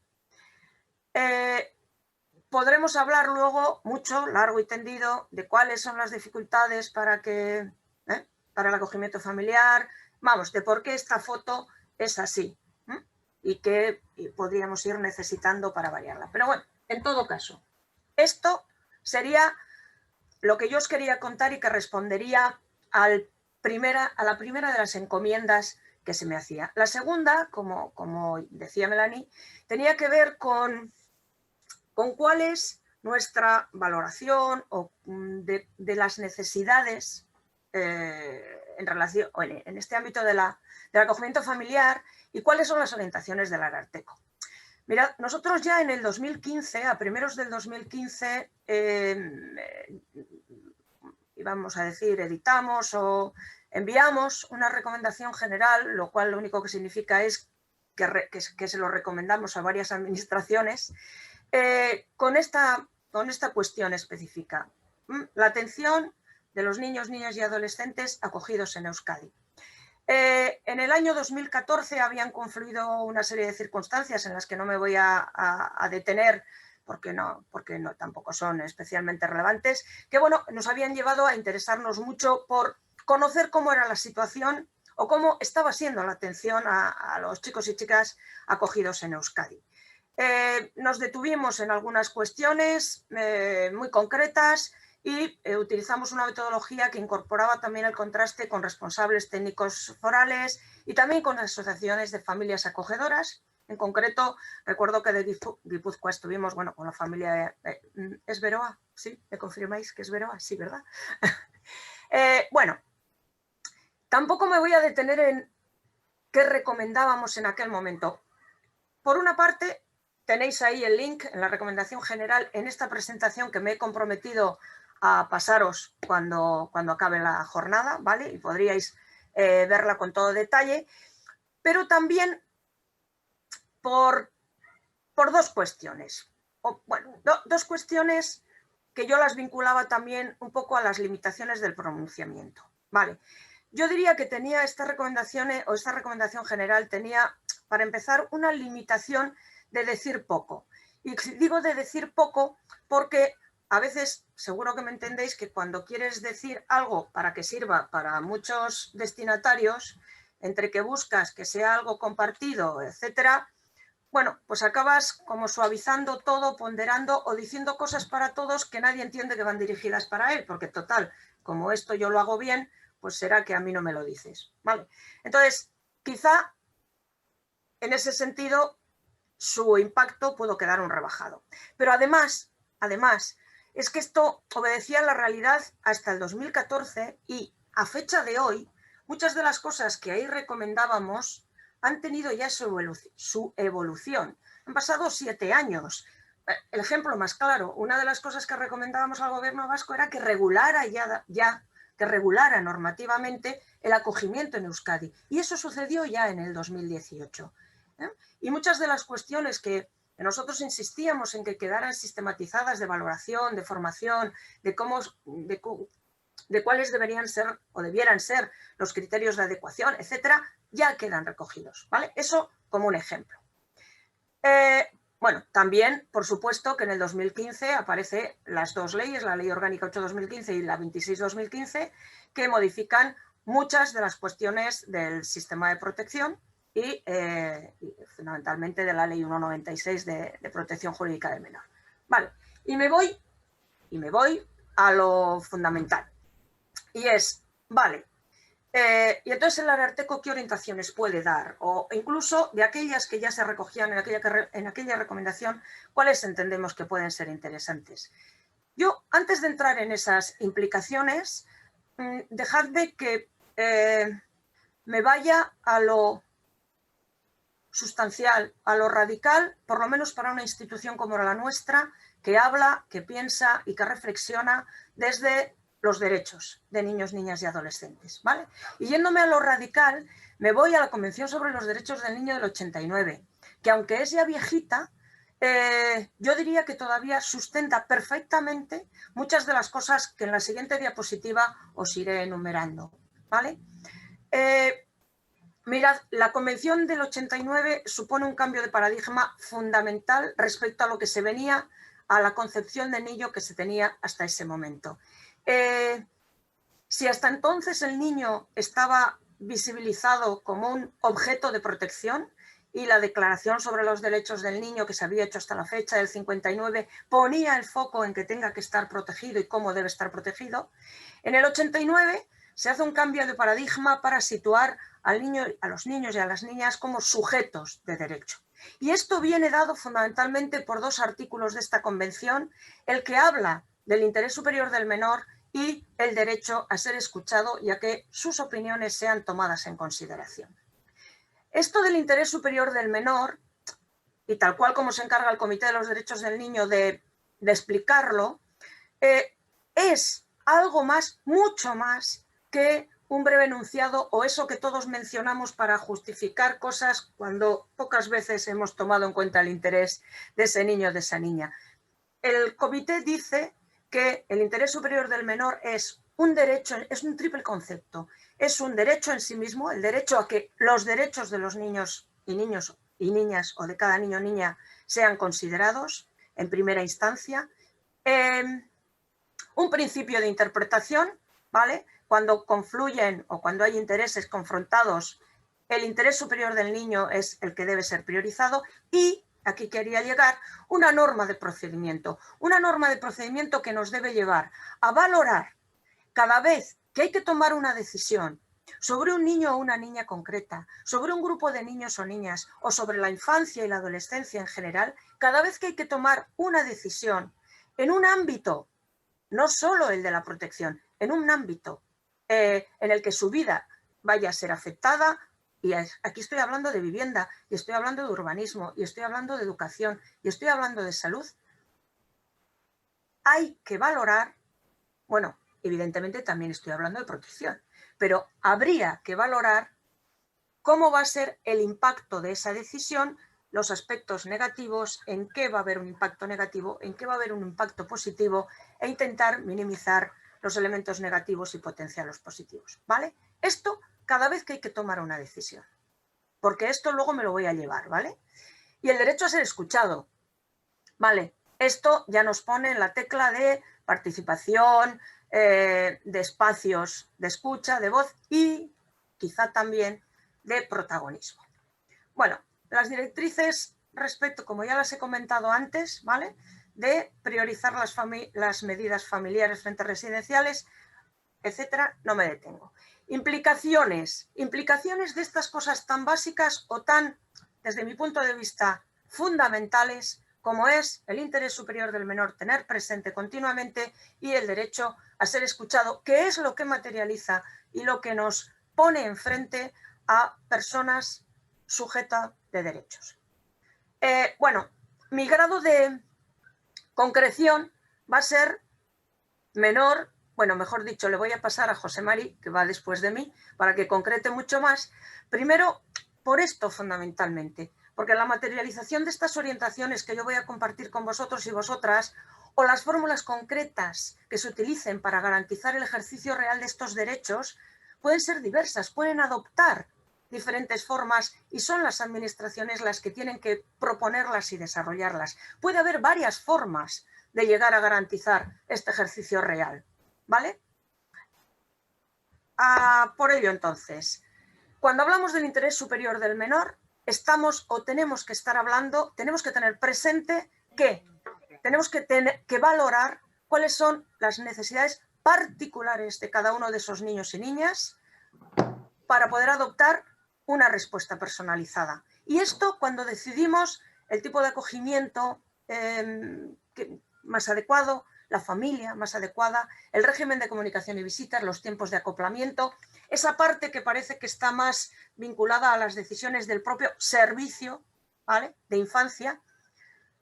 Podremos hablar luego mucho, largo y tendido, de cuáles son las dificultades para el acogimiento familiar, vamos, de por qué esta foto es así y qué podríamos ir necesitando para variarla. Pero bueno, en todo caso, esto sería lo que yo os quería contar y que respondería a la primera de las encomiendas que se me hacía. La segunda, como decía Melanie, tenía que ver con cuál es nuestra valoración de las necesidades en este ámbito del acogimiento familiar y cuáles son las orientaciones del Ararteko. Mirad, nosotros ya en el 2015, a primeros del 2015, íbamos a decir, editamos o enviamos una recomendación general, lo cual lo único que significa es que se lo recomendamos a varias administraciones, con esta cuestión específica. La atención de los niños, niñas y adolescentes acogidos en Euskadi. En el año 2014 habían confluido una serie de circunstancias en las que no me voy a detener porque tampoco son especialmente relevantes, que bueno, nos habían llevado a interesarnos mucho por conocer cómo era la situación o cómo estaba siendo la atención a los chicos y chicas acogidos en Euskadi. Nos detuvimos en algunas cuestiones muy concretas y utilizamos una metodología que incorporaba también el contraste con responsables técnicos forales y también con asociaciones de familias acogedoras. En concreto, recuerdo que de Guipúzcoa estuvimos, bueno, con la familia... ¿Es Beroa? ¿Sí? ¿Me confirmáis que es Beroa? Sí, ¿verdad? Bueno, tampoco me voy a detener en qué recomendábamos en aquel momento. Por una parte, tenéis ahí el link en la recomendación general en esta presentación que me he comprometido a pasaros cuando acabe la jornada, ¿vale? Y podríais verla con todo detalle, pero también por dos cuestiones. Dos cuestiones que yo las vinculaba también un poco a las limitaciones del pronunciamiento, ¿vale? Yo diría que tenía esta recomendación general tenía, para empezar, una limitación de decir poco. Y digo de decir poco porque a veces, seguro que me entendéis, que cuando quieres decir algo para que sirva para muchos destinatarios, entre que buscas que sea algo compartido, etcétera, bueno, pues acabas como suavizando todo, ponderando o diciendo cosas para todos que nadie entiende que van dirigidas para él, porque total, como esto yo lo hago bien, pues será que a mí no me lo dices, ¿vale? Entonces, quizá en ese sentido su impacto pudo quedar un rebajado. Pero además, es que esto obedecía a la realidad hasta el 2014 y a fecha de hoy, muchas de las cosas que ahí recomendábamos han tenido ya su evolución. Han pasado 7 años. El ejemplo más claro, una de las cosas que recomendábamos al gobierno vasco era que regulara que regulara normativamente el acogimiento en Euskadi. Y eso sucedió ya en el 2018. Y muchas de las cuestiones que nosotros insistíamos en que quedaran sistematizadas de valoración, de formación, de cuáles deberían ser o debieran ser los criterios de adecuación, etcétera, ya quedan recogidos, ¿vale? Eso como un ejemplo. Bueno, también, por supuesto, que en el 2015 aparecen las dos leyes, la Ley Orgánica 8/2015 y la 26/2015, que modifican muchas de las cuestiones del sistema de protección y fundamentalmente de la Ley 196 de protección jurídica del menor. Vale, y me voy a lo fundamental. Y es, vale, y entonces el Ararteko ¿qué orientaciones puede dar? O incluso de aquellas que ya se recogían en aquella recomendación, ¿cuáles entendemos que pueden ser interesantes? Yo, antes de entrar en esas implicaciones, dejadme que me vaya a lo sustancial, a lo radical, por lo menos para una institución como la nuestra, que habla, que piensa y que reflexiona desde los derechos de niños, niñas y adolescentes, ¿vale? Y yéndome a lo radical, me voy a la Convención sobre los Derechos del Niño del 89, que aunque es ya viejita, yo diría que todavía sustenta perfectamente muchas de las cosas que en la siguiente diapositiva os iré enumerando, ¿vale? Mirad, la Convención del 89 supone un cambio de paradigma fundamental respecto a lo que se venía a la concepción de niño que se tenía hasta ese momento. Si hasta entonces el niño estaba visibilizado como un objeto de protección y la Declaración sobre los Derechos del Niño que se había hecho hasta la fecha del 59 ponía el foco en que tenga que estar protegido y cómo debe estar protegido, en el 89 se hace un cambio de paradigma para situar al niño, a los niños y a las niñas como sujetos de derecho. Y esto viene dado fundamentalmente por dos artículos de esta convención, el que habla del interés superior del menor y el derecho a ser escuchado y a que sus opiniones sean tomadas en consideración. Esto del interés superior del menor, y tal cual como se encarga el Comité de los Derechos del Niño de explicarlo, es algo más, mucho más que un breve enunciado o eso que todos mencionamos para justificar cosas cuando pocas veces hemos tomado en cuenta el interés de ese niño o de esa niña. El comité dice que el interés superior del menor es un derecho, es un triple concepto. Es un derecho en sí mismo, el derecho a que los derechos de los niños y niñas o de cada niño o niña sean considerados en primera instancia. Un principio de interpretación, ¿vale? Cuando confluyen o cuando hay intereses confrontados, el interés superior del niño es el que debe ser priorizado y, aquí quería llegar, una norma de procedimiento que nos debe llevar a valorar cada vez que hay que tomar una decisión sobre un niño o una niña concreta, sobre un grupo de niños o niñas o sobre la infancia y la adolescencia en general, cada vez que hay que tomar una decisión en un ámbito, no solo el de la protección, en un ámbito en el que su vida vaya a ser afectada, y aquí estoy hablando de vivienda, y estoy hablando de urbanismo, y estoy hablando de educación, y estoy hablando de salud, hay que valorar, bueno, evidentemente también estoy hablando de protección, pero habría que valorar cómo va a ser el impacto de esa decisión, los aspectos negativos, en qué va a haber un impacto negativo, en qué va a haber un impacto positivo e intentar minimizar los elementos negativos y potenciar los positivos, ¿vale? Esto cada vez que hay que tomar una decisión, porque esto luego me lo voy a llevar, ¿vale? Y el derecho a ser escuchado, ¿vale? esto ya nos pone en la tecla de participación, de espacios de escucha, de voz y quizá también de protagonismo. Bueno, las directrices respecto, como ya las he comentado antes, ¿vale?, de priorizar las medidas familiares frente a residenciales, etcétera, no me detengo. Implicaciones de estas cosas tan básicas o tan, desde mi punto de vista, fundamentales, como es el interés superior del menor tener presente continuamente y el derecho a ser escuchado, que es lo que materializa y lo que nos pone enfrente a personas sujetas de derechos. Bueno, mi grado de concreción va a ser menor, bueno, mejor dicho, le voy a pasar a José Mari, que va después de mí, para que concrete mucho más. Primero, por esto fundamentalmente, porque la materialización de estas orientaciones que yo voy a compartir con vosotros y vosotras, o las fórmulas concretas que se utilicen para garantizar el ejercicio real de estos derechos, pueden ser diversas, pueden adoptar diferentes formas y son las administraciones las que tienen que proponerlas y desarrollarlas. Puede haber varias formas de llegar a garantizar este ejercicio real, ¿vale? Por ello, entonces, cuando hablamos del interés superior del menor, estamos o tenemos que estar hablando, tenemos que tener presente que tenemos que valorar cuáles son las necesidades particulares de cada uno de esos niños y niñas para poder adoptar una respuesta personalizada. Y esto cuando decidimos el tipo de acogimiento más adecuado, la familia más adecuada, el régimen de comunicación y visitas, los tiempos de acoplamiento, esa parte que parece que está más vinculada a las decisiones del propio servicio, ¿vale?, de infancia.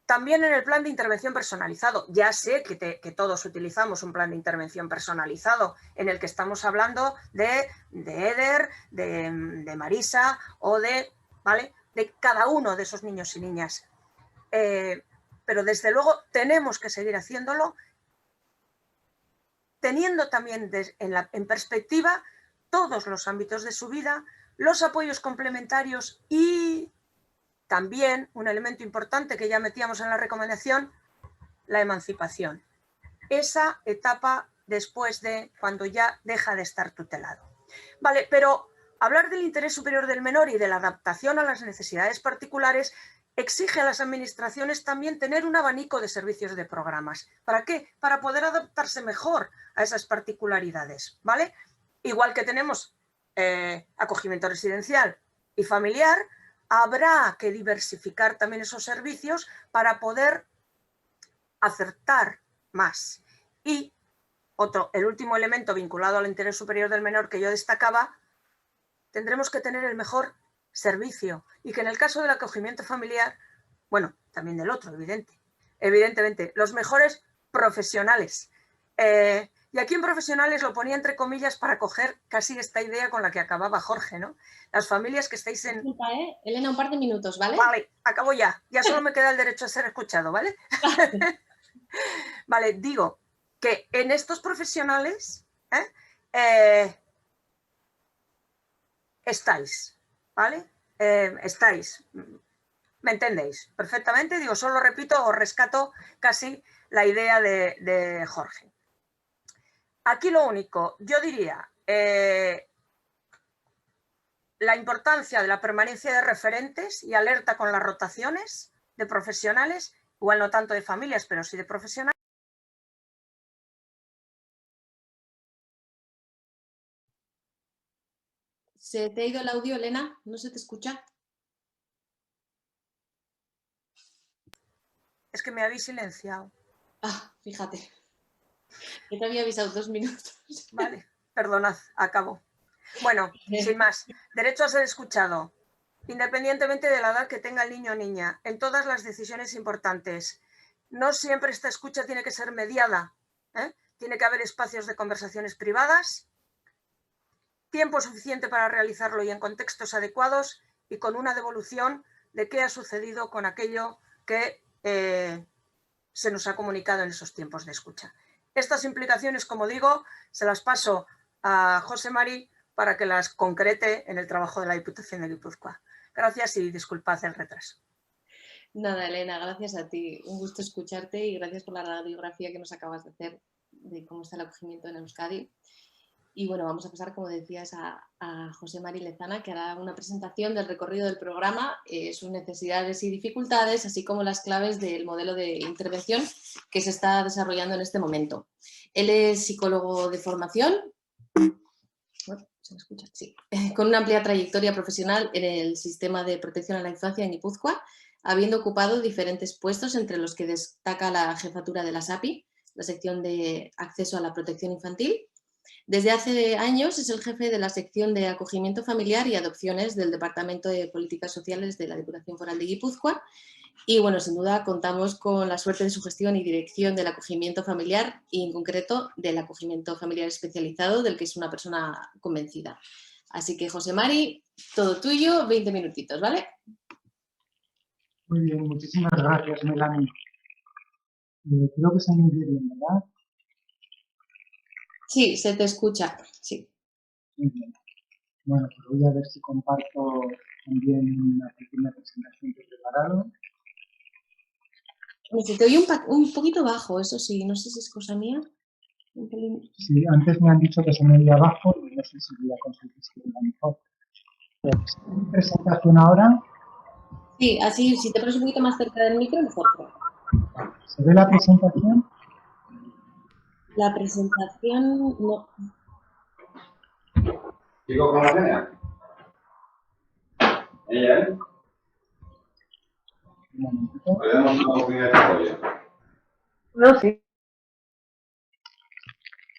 También en el plan de intervención personalizado. Ya sé que todos utilizamos un plan de intervención personalizado en el que estamos hablando de Eder, de Marisa o ¿vale?, de cada uno de esos niños y niñas. Pero desde luego tenemos que seguir haciéndolo teniendo también en perspectiva todos los ámbitos de su vida, los apoyos complementarios y también un elemento importante que ya metíamos en la recomendación, la emancipación. Esa etapa después de cuando ya deja de estar tutelado. Vale, pero hablar del interés superior del menor y de la adaptación a las necesidades particulares exige a las administraciones también tener un abanico de servicios de programas. ¿Para qué? Para poder adaptarse mejor a esas particularidades, ¿vale? Igual que tenemos acogimiento residencial y familiar, habrá que diversificar también esos servicios para poder acertar más. Y el último elemento vinculado al interés superior del menor que yo destacaba, tendremos que tener el mejor servicio y que en el caso del acogimiento familiar, bueno, también del otro, evidentemente, los mejores profesionales. Y aquí en profesionales lo ponía entre comillas para coger casi esta idea con la que acababa Jorge, ¿no? Las familias que estáis en... Disculpa, Elena, un par de minutos, ¿vale? Vale, acabo ya. Ya solo me queda el derecho a ser escuchado, ¿vale? Vale, digo que en estos profesionales estáis, ¿vale? Estáis, ¿me entendéis? Perfectamente, digo, solo repito o rescato casi la idea de Jorge. Aquí lo único, yo diría, la importancia de la permanencia de referentes y alerta con las rotaciones de profesionales, igual no tanto de familias, pero sí de profesionales. ¿Se te ha ido el audio, Elena? ¿No se te escucha? Es que me habéis silenciado. Ah, fíjate. Yo te había avisado 2 minutos. Vale, perdonad, acabo. Bueno, sin más, derecho a ser escuchado, independientemente de la edad que tenga el niño o niña, en todas las decisiones importantes. No siempre esta escucha tiene que ser mediada, ¿eh? Tiene que haber espacios de conversaciones privadas, tiempo suficiente para realizarlo y en contextos adecuados y con una devolución de qué ha sucedido con aquello que se nos ha comunicado en esos tiempos de escucha. Estas implicaciones, como digo, se las paso a José Mari para que las concrete en el trabajo de la Diputación de Guipúzcoa. Gracias y disculpad el retraso. Nada, Elena, gracias a ti. Un gusto escucharte y gracias por la radiografía que nos acabas de hacer de cómo está el acogimiento en Euskadi. Y bueno, vamos a pasar, como decías, a José Mari Lezana, que hará una presentación del recorrido del programa, sus necesidades y dificultades, así como las claves del modelo de intervención que se está desarrollando en este momento. Él es psicólogo de formación, ¿se me escucha? Sí. Con una amplia trayectoria profesional en el sistema de protección a la infancia en Guipúzcoa, habiendo ocupado diferentes puestos, entre los que destaca la jefatura de la SAPI, la sección de acceso a la protección infantil. Desde hace años es el jefe de la sección de acogimiento familiar y adopciones del Departamento de Políticas Sociales de la Diputación Foral de Guipúzcoa. Y bueno, sin duda contamos con la suerte de su gestión y dirección del acogimiento familiar y en concreto del acogimiento familiar especializado, del que es una persona convencida. Así que, José Mari, todo tuyo, 20 minutitos, ¿vale? Muy bien, muchísimas gracias, Melanie. Creo que se me oye bien, ¿verdad? Sí, se te escucha, sí. Muy bien. Bueno, pues voy a ver si comparto también una pequeña presentación que he preparado. Se te oye un poquito bajo, eso sí, no sé si es cosa mía. Sí, antes me han dicho que se me oía bajo y no sé si voy a conseguir que se oiga mejor. ¿Mi presentación ahora? Sí, así, si te pones un poquito más cerca del micro, mejor. ¿Se ve la presentación? La presentación, no. ¿Sigo con la cena? ¿Ella? Un momentito. ¿Podemos una oportunidad de apoyo? No, sí.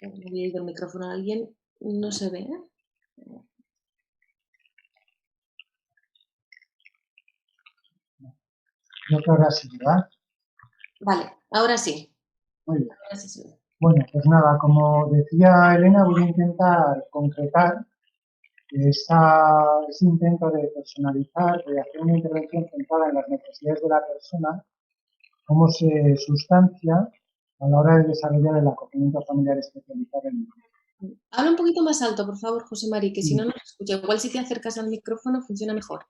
Voy a ir el micrófono a alguien, no se ve. Creo que ahora sí, ¿verdad? Vale, ahora sí. Muy bien. Ahora sí se ve. Bueno, pues nada, como decía Elena, voy a intentar concretar ese intento de personalizar, de hacer una intervención centrada en las necesidades de la persona, cómo se sustancia a la hora de desarrollar el acogimiento familiar especializado en el. Habla un poquito más alto, por favor, José Mari, que si no, no se escucha. Igual si te acercas al micrófono funciona mejor.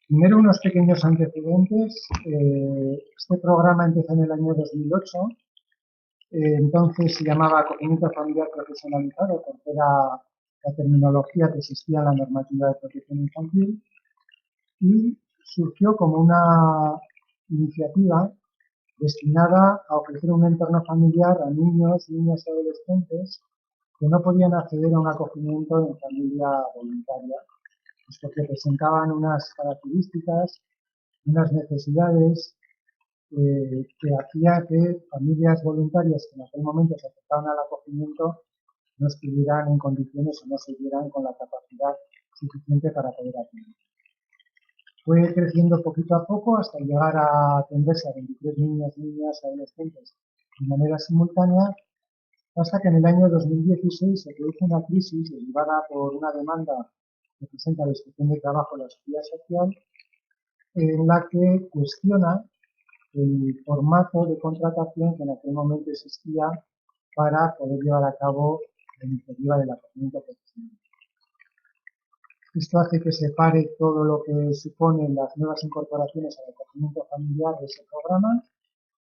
Primero, unos pequeños antecedentes. Este programa empezó en el año 2008. Entonces se llamaba acogimiento familiar profesionalizado, porque era la terminología que existía en la normativa de protección infantil, y surgió como una iniciativa destinada a ofrecer un entorno familiar a niños, niñas y adolescentes que no podían acceder a un acogimiento en familia voluntaria, puesto que presentaban unas características, unas necesidades que hacía que familias voluntarias que en aquel momento se acercaban al acogimiento no estuvieran en condiciones o no se vieran con la capacidad suficiente para poder atender. Fue creciendo poquito a poco hasta llegar a atenderse a 23 niños, niñas y adolescentes de manera simultánea, hasta que en el año 2016 se produjo una crisis derivada por una demanda que presenta la Inspección de Trabajo de la Seguridad Social, en la que cuestiona el formato de contratación que en aquel momento existía para poder llevar a cabo la iniciativa del acogimiento profesional. Esto hace que se pare todo lo que suponen las nuevas incorporaciones al acogimiento familiar de ese programa,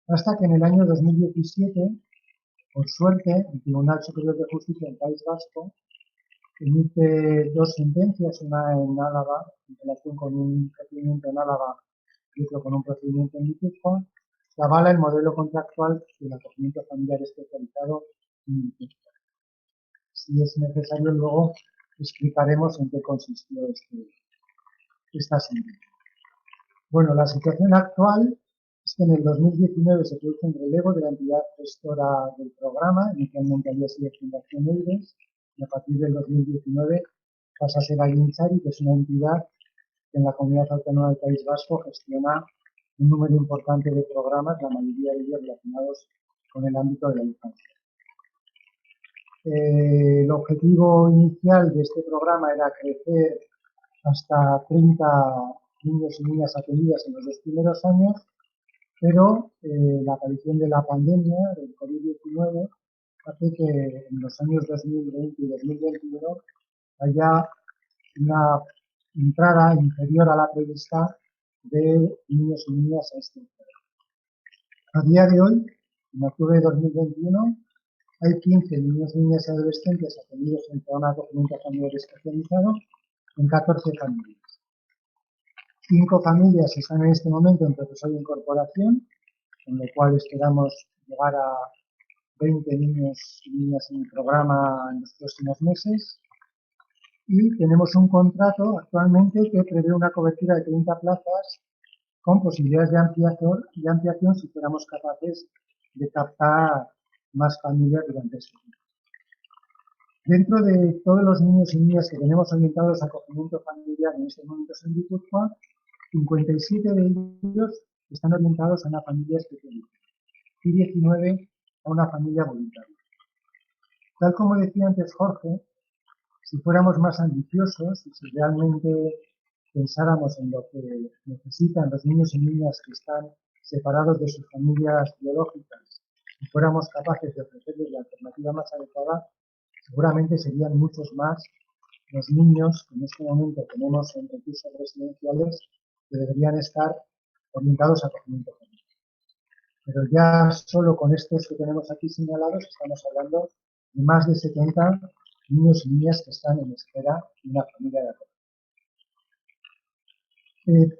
hasta que en el año 2017, por suerte, el Tribunal Superior de Justicia del País Vasco emite dos sentencias, una en Álava, en relación con un procedimiento en Álava y otro con un procedimiento en Guipúzcoa, que avala el modelo contractual del acogimiento familiar especializado en Guipúzcoa. Si es necesario, luego explicaremos en qué consistió esta sentencia. Bueno, la situación actual es que en el 2019 se produjo un relevo de la entidad gestora del programa, inicialmente había sido Fundación Eures, y a partir del 2019 pasa a ser Aguinchari, que es una entidad que en la Comunidad Autónoma del País Vasco gestiona un número importante de programas, la mayoría de ellos relacionados con el ámbito de la infancia. El objetivo inicial de este programa era crecer hasta 30 niños y niñas atendidas en los 2 primeros años, pero la aparición de la pandemia, del COVID-19, hace que en los años 2020 y 2021 haya una entrada inferior a la prevista de niños y niñas a este programa. A día de hoy, en octubre de 2021, hay 15 niños, niñas y adolescentes atendidos en el programa de acogimiento familiar especializado en 14 familias. 5 familias están en este momento en proceso de incorporación, con lo cual esperamos llegar a 20 niños y niñas en el programa en los próximos meses. Y tenemos un contrato actualmente que prevé una cobertura de 30 plazas con posibilidades de ampliación si fuéramos capaces de captar más familias durante este tiempo. Dentro de todos los niños y niñas que tenemos orientados a acogimiento familiar en este momento en Guipúzcoa, 57 de ellos están orientados a una familia especializada y 19 a una familia voluntaria. Tal como decía antes Jorge, si fuéramos más ambiciosos y si realmente pensáramos en lo que necesitan los niños y niñas que están separados de sus familias biológicas y fuéramos capaces de ofrecerles la alternativa más adecuada, seguramente serían muchos más los niños que en este momento tenemos en recursos residenciales que deberían estar orientados a acogimiento familiar. Pero ya solo con estos que tenemos aquí señalados estamos hablando de más de 70 niños y niñas que están en espera de una familia de acogimiento.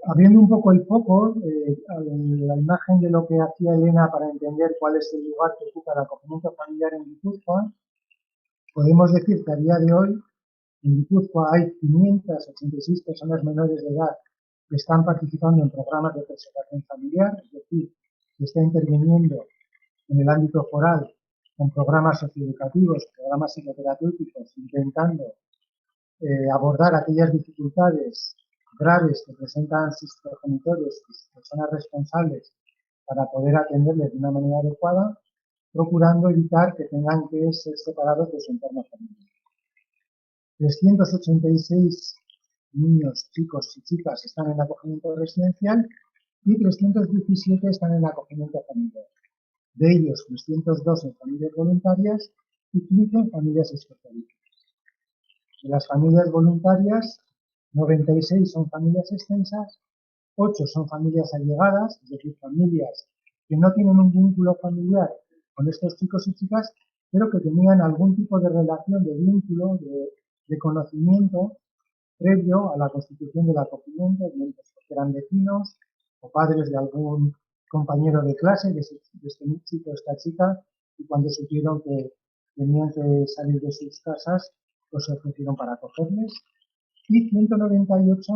Abriendo un poco el foco, la imagen de lo que hacía Elena para entender cuál es el lugar que ocupa el acogimiento familiar en Guipúzcoa, podemos decir que a día de hoy en Guipúzcoa hay 586 personas menores de edad que están participando en programas de preservación familiar, es decir, que está interviniendo en el ámbito foral con programas socioeducativos, programas psicoterapéuticos, intentando abordar aquellas dificultades graves que presentan sus progenitores, sus personas responsables, para poder atenderles de una manera adecuada, procurando evitar que tengan que ser separados de su entorno familiar. 386 niños, chicos y chicas están en acogimiento residencial y 317 están en acogimiento familiar. De ellos, 302 en familias voluntarias y 15 en familias especializadas. De las familias voluntarias, 96 son familias extensas, 8 son familias allegadas, es decir, familias que no tienen un vínculo familiar con estos chicos y chicas, pero que tenían algún tipo de relación, de vínculo, de conocimiento previo a la constitución del acogimiento, bien porque eran vecinos o padres de algún compañero de clase de este chico o esta chica, y cuando supieron que tenían que salir de sus casas, pues se ofrecieron para acogerles. Y 198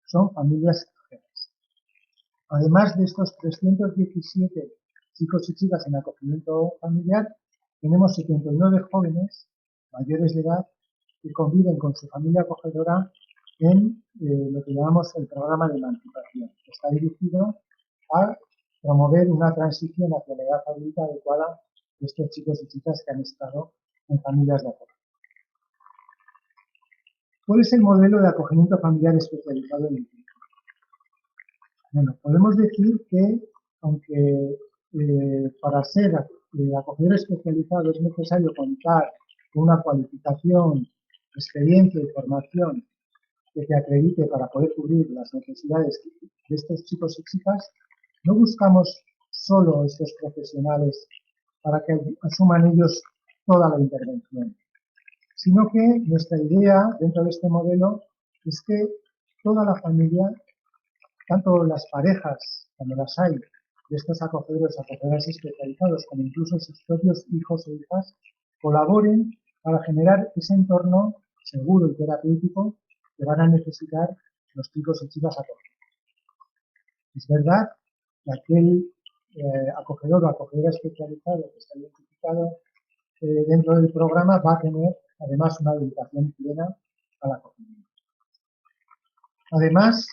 son familias extranjeras. Además de estos 317 chicos y chicas en acogimiento familiar, tenemos 79 jóvenes mayores de edad que conviven con su familia acogedora en lo que llamamos el programa de emancipación, que está dirigido a promover una transición hacia la edad adulta adecuada de estos chicos y chicas que han estado en familias de acogida. ¿Cuál es el modelo de acogimiento familiar especializado en Guipúzcoa? Bueno, podemos decir que, aunque para ser acogedor especializado es necesario contar con una cualificación, experiencia y formación que te acredite para poder cubrir las necesidades de estos chicos y chicas, no buscamos solo estos profesionales para que asuman ellos toda la intervención, sino que nuestra idea dentro de este modelo es que toda la familia, tanto las parejas, cuando las hay, de estos acogedoras especializados, como incluso sus propios hijos e hijas, colaboren para generar ese entorno seguro y terapéutico que van a necesitar los chicos y chicas acogidos. Es verdad que aquel acogedor o acogedora especializado que está identificado dentro del programa va a tener además una dedicación plena al acogimiento. Además,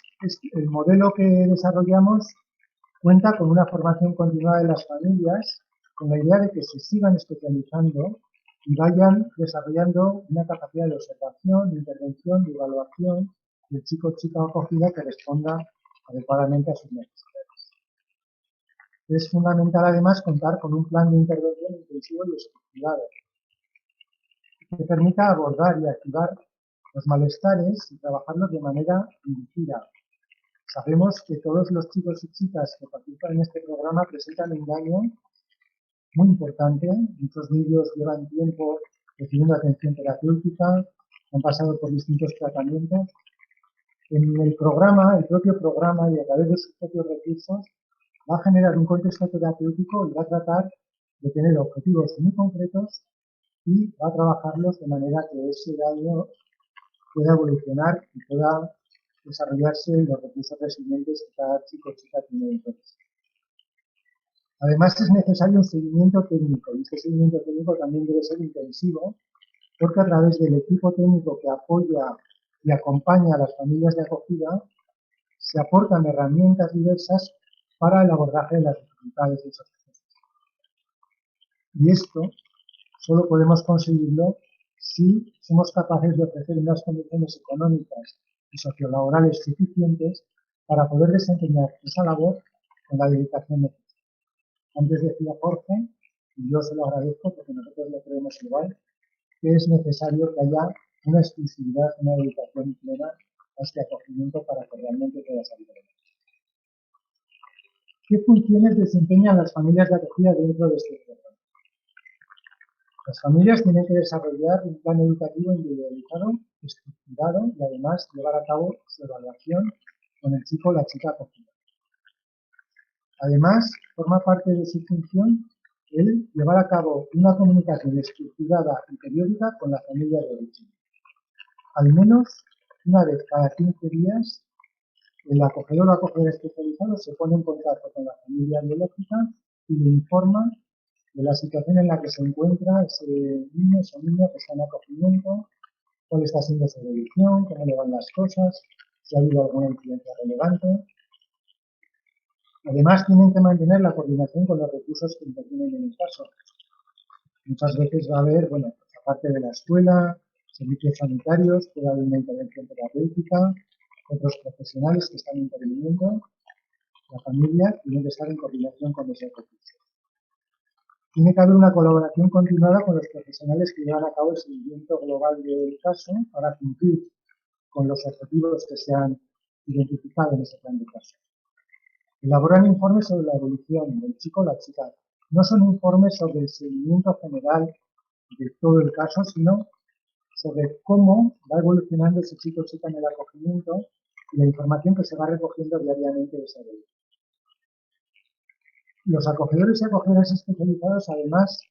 el modelo que desarrollamos cuenta con una formación continuada de las familias, con la idea de que se sigan especializando y vayan desarrollando una capacidad de observación, de intervención, de evaluación del chico o chica acogida que responda adecuadamente a sus necesidades. Es fundamental además contar con un plan de intervención intensivo y estructurado que permita abordar y activar los malestares y trabajarlos de manera dirigida, Sabemos que todos los chicos y chicas que participan en este programa presentan un daño muy importante. Muchos de ellos llevan tiempo recibiendo atención terapéutica, han pasado por distintos tratamientos. En el programa, el propio programa y a través de sus propios recursos, va a generar un contexto terapéutico y va a tratar de tener objetivos muy concretos y va a trabajarlos de manera que ese daño pueda evolucionar y pueda desarrollarse en los recursos resilientes que cada chico o chica tiene entonces. Además, es necesario un seguimiento técnico y este seguimiento técnico también debe ser intensivo porque a través del equipo técnico que apoya y acompaña a las familias de acogida se aportan herramientas diversas para el abordaje de las dificultades de esos procesos. Y esto solo podemos conseguirlo si somos capaces de ofrecer unas condiciones económicas y sociolaborales suficientes para poder desempeñar esa labor con la dedicación necesaria. Antes decía Jorge, y yo se lo agradezco porque nosotros lo creemos igual, que es necesario que haya una exclusividad, una dedicación plena a este acogimiento para que realmente pueda salir adelante. ¿Qué funciones desempeñan las familias de acogida dentro de este programa? Las familias tienen que desarrollar un plan educativo individualizado, estructurado y además llevar a cabo su evaluación con el chico o la chica acogida. Además, forma parte de su función el llevar a cabo una comunicación estructurada y periódica con la familia de origen. Al menos una vez cada 15 días, el acogedor o acogedora especializado se pone en contacto con la familia biológica y le informa de la situación en la que se encuentra ese niño o niña que está en acogimiento, cuál está siendo su evolución, cómo le van las cosas, si ha habido alguna incidencia relevante. Además, tienen que mantener la coordinación con los recursos que intervienen en el caso. Muchas veces va a haber, bueno, pues aparte de la escuela, servicios sanitarios, puede haber una intervención terapéutica, otros profesionales que están interviniendo. La familia tiene que estar en coordinación con esos recursos. Tiene que haber una colaboración continuada con los profesionales que llevan a cabo el seguimiento global del caso para cumplir con los objetivos que se han identificado en ese plan de caso. Elaboran informes sobre la evolución del chico o la chica. No son informes sobre el seguimiento general de todo el caso, sino sobre cómo va evolucionando ese chico o chica en el acogimiento y la información que se va recogiendo diariamente de esa evolución. Los acogedores y acogedoras especializados además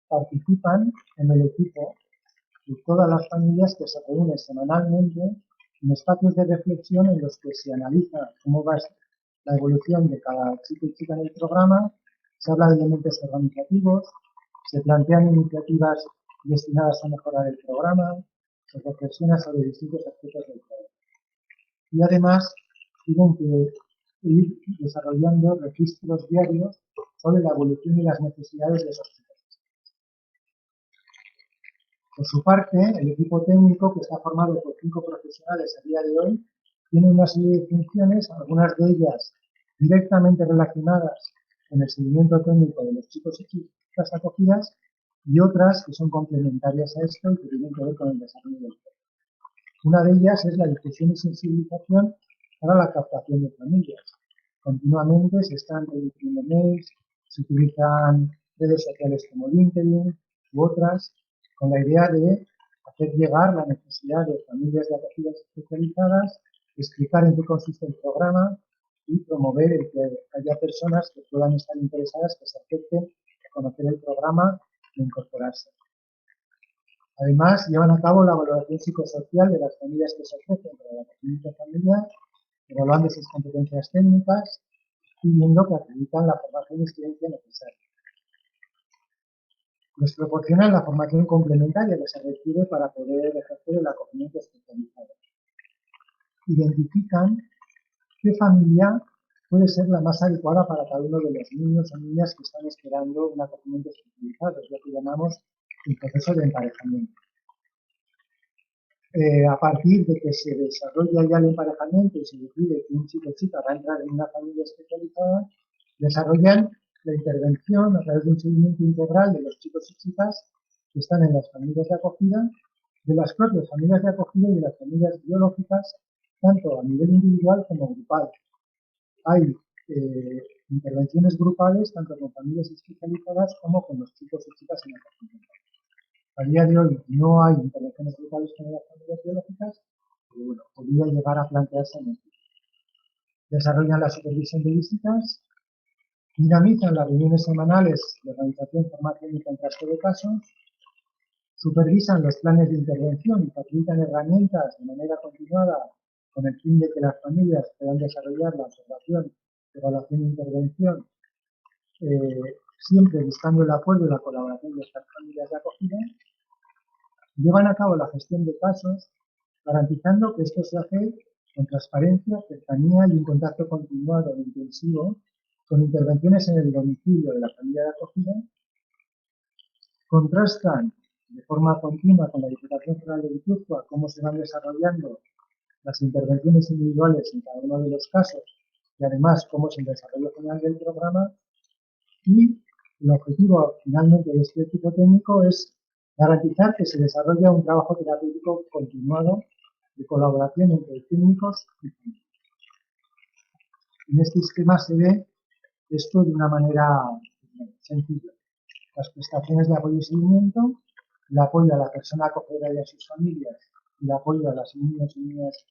participan en el equipo de todas las familias que se reúnen semanalmente en espacios de reflexión en los que se analiza cómo va la evolución de cada chico y chica en el programa, se habla de elementos organizativos, se plantean iniciativas destinadas a mejorar el programa, se reflexiona sobre distintos aspectos del programa. Y además tienen que ir desarrollando registros diarios sobre la evolución y las necesidades de esos chicos. Por su parte, el equipo técnico, que está formado por 5 profesionales a día de hoy, tiene una serie de funciones, algunas de ellas directamente relacionadas con el seguimiento técnico de los chicos y chicas acogidas y otras que son complementarias a esto y que tienen que ver con el desarrollo del programa. Una de ellas es la difusión y sensibilización para la captación de familias. Continuamente se están remitiendo mails, se utilizan redes sociales como LinkedIn u otras, con la idea de hacer llegar la necesidad de familias de acogida especializadas, explicar en qué consiste el programa y promover el que haya personas que puedan estar interesadas, que se acerquen a conocer el programa e incorporarse. Además, llevan a cabo la valoración psicosocial de las familias que se ofrecen para el acogimiento familiar, evaluando sus competencias técnicas y viendo que acreditan la formación y experiencia necesaria. Les proporcionan la formación complementaria que se requiere para poder ejercer el acogimiento especializado. Identifican qué familia puede ser la más adecuada para cada uno de los niños o niñas que están esperando un acogimiento especializado, es lo que llamamos el proceso de emparejamiento. A partir de que se desarrolla ya el emparejamiento y se decide que un chico o chica va a entrar en una familia especializada, desarrollan la intervención a través de un seguimiento integral de los chicos y chicas que están en las familias de acogida, de las propias familias de acogida y de las familias biológicas, tanto a nivel individual como grupal. Hay intervenciones grupales, tanto con familias especializadas como con los chicos y chicas en acogimiento. A día de hoy no hay intervenciones grupales con las familias biológicas, pero bueno, podría llegar a plantearse en el futuro. Desarrollan la supervisión de visitas, dinamizan las reuniones semanales de organización, formación y contraste de casos, supervisan los planes de intervención y facilitan herramientas de manera continuada con el fin de que las familias puedan desarrollar la observación, evaluación e intervención, siempre buscando el apoyo y la colaboración de estas familias de acogida. Llevan a cabo la gestión de casos, garantizando que esto se hace con transparencia, cercanía y un contacto continuado e intensivo, con intervenciones en el domicilio de la familia de acogida. Contrastan de forma continua con la Diputación Foral de Guipúzcoa cómo se van desarrollando las intervenciones individuales en cada uno de los casos y además cómo es el desarrollo general del programa. Y el objetivo finalmente de este equipo técnico es garantizar que se desarrolla un trabajo terapéutico continuado de colaboración entre técnicos y familias. En este esquema se ve esto de una manera sencilla. Las prestaciones de apoyo y seguimiento, el apoyo a la persona acogedora y a sus familias, y el apoyo a los niños y niñas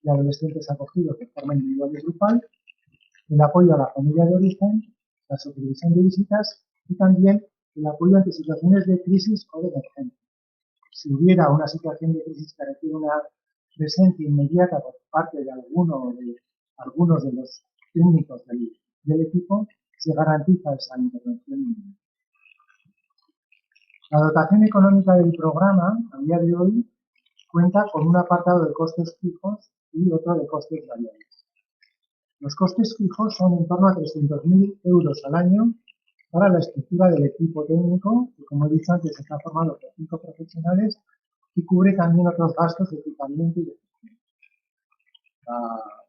y adolescentes acogidos de forma individual y grupal, el apoyo a la familia de origen, la supervisión de visitas y también el apoyo ante situaciones de crisis o de emergencia. Si hubiera una situación de crisis que requiere una presencia inmediata por parte de algunos de los técnicos del equipo, se garantiza esa intervención inmediata. La dotación económica del programa, a día de hoy, cuenta con un apartado de costes fijos y otro de costes variables. Los costes fijos son en torno a 300.000 euros al año para la estructura del equipo técnico, que como he dicho antes está formado por 5 profesionales y cubre también otros gastos de equipamiento y de gestión.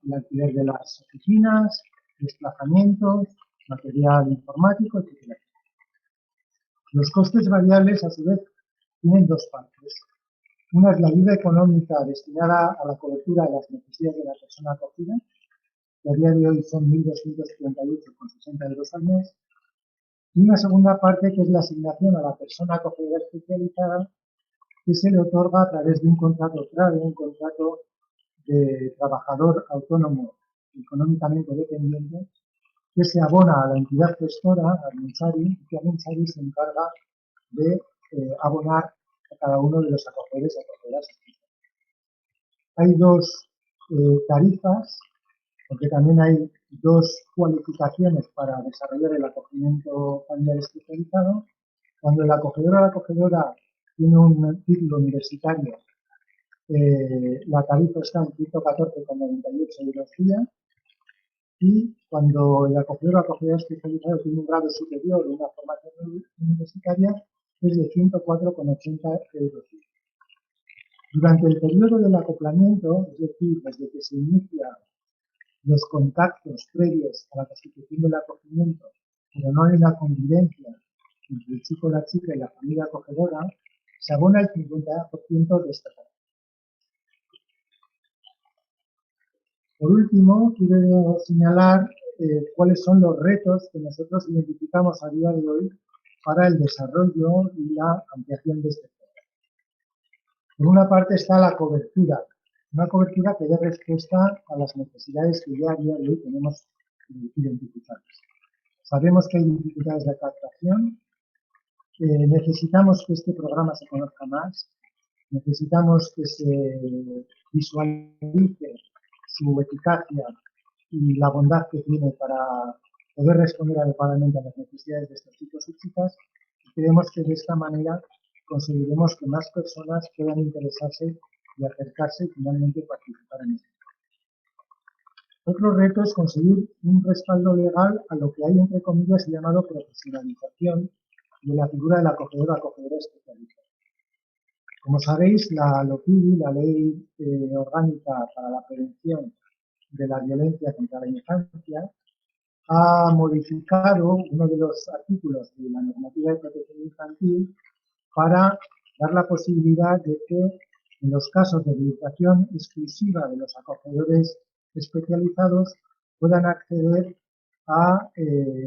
El alquiler de las oficinas, desplazamientos, material informático, etc. Los costes variables, a su vez, tienen dos partes. Una es la ayuda económica destinada a la cobertura de las necesidades de la persona acogida, que a día de hoy son 1.238,60 euros al mes. Y una segunda parte que es la asignación a la persona acogedora especializada, que se le otorga a través de un contrato CRADE, un contrato de trabajador autónomo económicamente dependiente, que se abona a la entidad gestora, al Minsari, y que el Minsari se encarga de abonar a cada uno de los acogedores y acogedoras. Hay dos tarifas, porque también hay dos cualificaciones para desarrollar el acogimiento familiar especializado. Cuando el acogedor o la acogedora tiene un título universitario, la tarifa está en 114,98 euros día, y cuando el acogedor o acogedora especializado tiene un grado superior de una formación universitaria, es de 104,80 euros día. Durante el periodo del acoplamiento, es decir, desde que se inicia los contactos previos a la constitución del acogimiento, pero no en la convivencia entre el chico, la chica y la familia acogedora, se abona el 50% de esta tarifa. Por último, quiero señalar cuáles son los retos que nosotros identificamos a día de hoy para el desarrollo y la ampliación de este programa. Por una parte está la cobertura, una cobertura que dé respuesta a las necesidades que ya a día de hoy tenemos identificadas. Sabemos que hay dificultades de captación, necesitamos que este programa se conozca más, necesitamos que se visualice su eficacia y la bondad que tiene para poder responder adecuadamente a las necesidades de estos chicos y chicas, y creemos que de esta manera conseguiremos que más personas puedan interesarse y acercarse y finalmente participar en esto. Otro reto es conseguir un respaldo legal a lo que hay, entre comillas, llamado profesionalización de la figura del acogedor o acogedora especializada. Como sabéis, la LOPIDI, la Ley Orgánica para la Prevención de la Violencia contra la Infancia, ha modificado uno de los artículos de la normativa de protección infantil para dar la posibilidad de que En los casos de dedicación exclusiva de los acogedores especializados puedan acceder a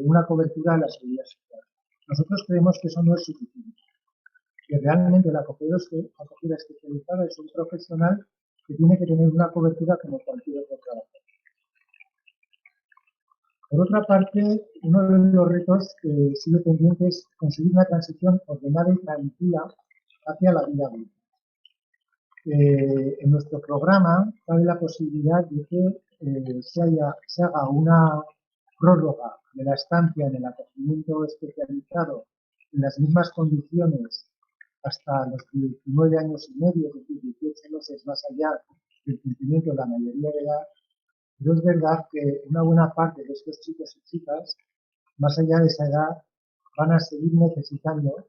una cobertura de la seguridad social. Nosotros creemos que eso no es suficiente, que realmente la acogida especializada es un profesional que tiene que tener una cobertura como cualquier otro trabajador. Por otra parte, uno de los retos que sigue pendiente es conseguir una transición ordenada y tranquila hacia la vida adulta. En nuestro programa cabe la posibilidad de que se haga una prórroga de la estancia en el acogimiento especializado en las mismas condiciones hasta los 19 años y medio, es decir, 18 meses más allá del cumplimiento de la mayoría de edad. Pero es verdad que una buena parte de estos chicos y chicas, más allá de esa edad, van a seguir necesitando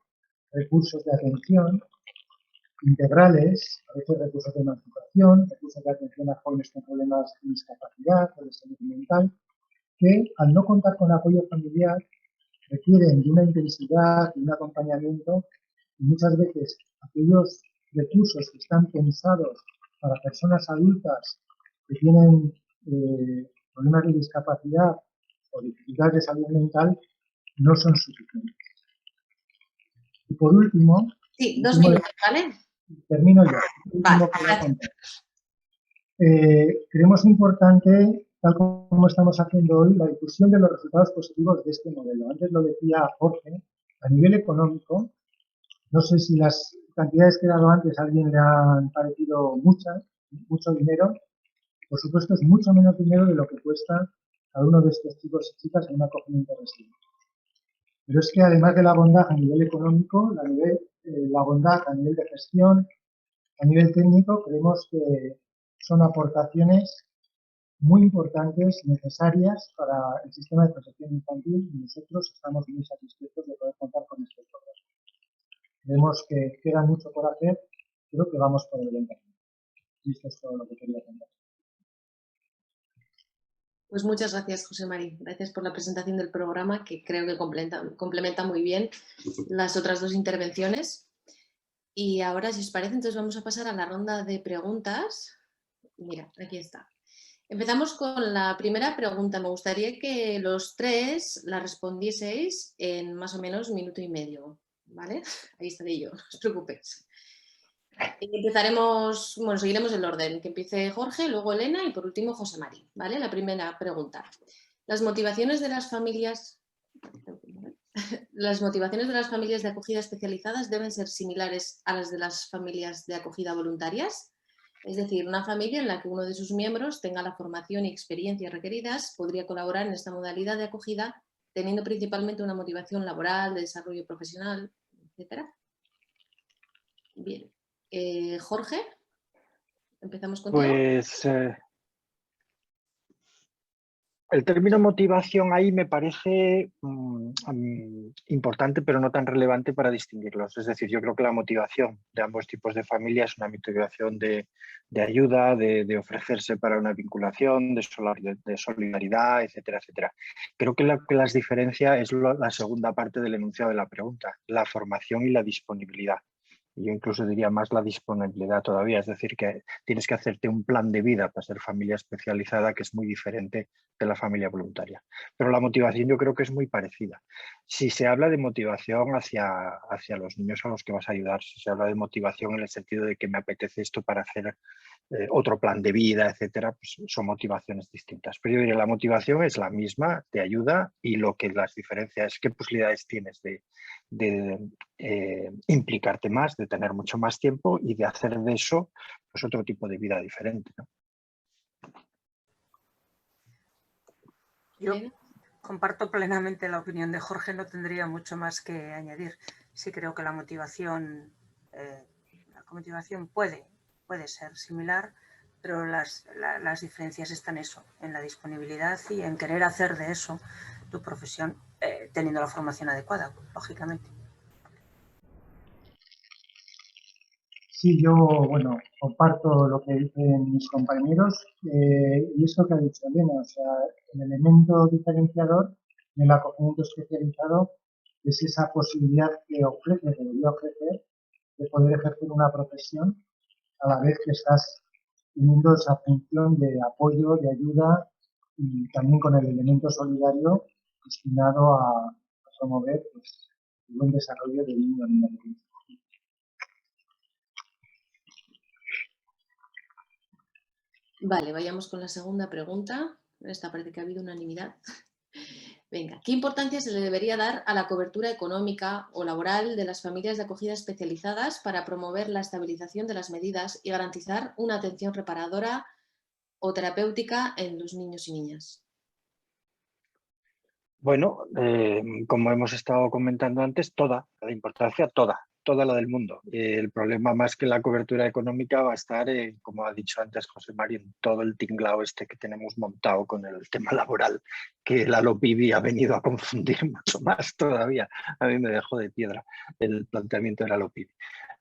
recursos de atención integrales, a veces recursos de emancipación, recursos de atención a jóvenes con problemas de discapacidad o de salud mental, que al no contar con apoyo familiar requieren de una intensidad, de un acompañamiento, y muchas veces aquellos recursos que están pensados para personas adultas que tienen problemas de discapacidad o dificultades de salud mental no son suficientes. Y por último, Sí, 2 minutos, ¿vale? termino ya. Vale, gracias. Creemos importante, tal como estamos haciendo hoy, la difusión de los resultados positivos de este modelo. Antes lo decía Jorge, a nivel económico, no sé si las cantidades que he dado antes a alguien le han parecido mucho dinero. Por supuesto, es mucho menos dinero de lo que cuesta cada uno de estos chicos y chicas en un acogimiento residente. Pero es que además de la bondad a nivel económico, la bondad a nivel de gestión, a nivel técnico, creemos que son aportaciones muy importantes, necesarias para el sistema de protección infantil, y nosotros estamos muy satisfechos de poder contar con este programa. Creemos que queda mucho por hacer, creo que vamos por el buen camino. Y esto es todo lo que quería contar. Pues muchas gracias, José Mari. Gracias por la presentación del programa, que creo que complementa muy bien las otras dos intervenciones. Y ahora, si os parece, entonces vamos a pasar a la ronda de preguntas. Mira, aquí está. Empezamos con la primera pregunta. Me gustaría que los tres la respondieseis en más o menos 1 minuto y medio, ¿vale? Ahí estaré yo, no os preocupéis. Empezaremos, bueno, seguiremos el orden, que empiece Jorge, luego Elena y por último José Mari, ¿vale? La primera pregunta. Las motivaciones de las familias de acogida especializadas deben ser similares a las de las familias de acogida voluntarias. Es decir, una familia en la que uno de sus miembros tenga la formación y experiencia requeridas podría colaborar en esta modalidad de acogida, teniendo principalmente una motivación laboral, de desarrollo profesional, etc. Bien. Jorge, empezamos contigo. Pues el término motivación ahí me parece importante, pero no tan relevante para distinguirlos. Es decir, yo creo que la motivación de ambos tipos de familia es una motivación de ayuda, de ofrecerse para una vinculación, de solidaridad, etcétera, etcétera. Creo que lo que las diferencia es la segunda parte del enunciado de la pregunta, la formación y la disponibilidad. Yo incluso diría más la disponibilidad todavía, es decir, que tienes que hacerte un plan de vida para ser familia especializada, que es muy diferente de la familia voluntaria. Pero la motivación yo creo que es muy parecida. Si se habla de motivación hacia los niños a los que vas a ayudar, si se habla de motivación en el sentido de que me apetece esto para hacer otro plan de vida, etcétera, pues son motivaciones distintas. Pero yo diría la motivación es la misma, te ayuda, y lo que las diferencias es qué posibilidades tienes de implicarte más, de tener mucho más tiempo y de hacer de eso pues otro tipo de vida diferente, ¿no? Yo comparto plenamente la opinión de Jorge, no tendría mucho más que añadir. Sí creo que la motivación puede ser similar, pero las diferencias están en la disponibilidad y en querer hacer de eso tu profesión, teniendo la formación adecuada, lógicamente. Sí, yo, bueno, comparto lo que dicen mis compañeros y esto que ha dicho Elena, o sea, el elemento diferenciador del acogimiento especializado es esa posibilidad que debería ofrecer, de poder ejercer una profesión a la vez que estás teniendo esa función de apoyo, de ayuda y también con el elemento solidario destinado a promover pues, el buen desarrollo del niño o niña. Vale, vayamos con la segunda pregunta. Esta parece que ha habido unanimidad. Venga, ¿qué importancia se le debería dar a la cobertura económica o laboral de las familias de acogida especializadas para promover la estabilización de las medidas y garantizar una atención reparadora o terapéutica en los niños y niñas? Bueno, como hemos estado comentando antes, toda la importancia, toda la del mundo. El problema más que la cobertura económica va a estar, como ha dicho antes José María, en todo el tinglao este que tenemos montado con el tema laboral, que la LOPIBI ha venido a confundir mucho más todavía. A mí me dejó de piedra el planteamiento de la LOPIBI.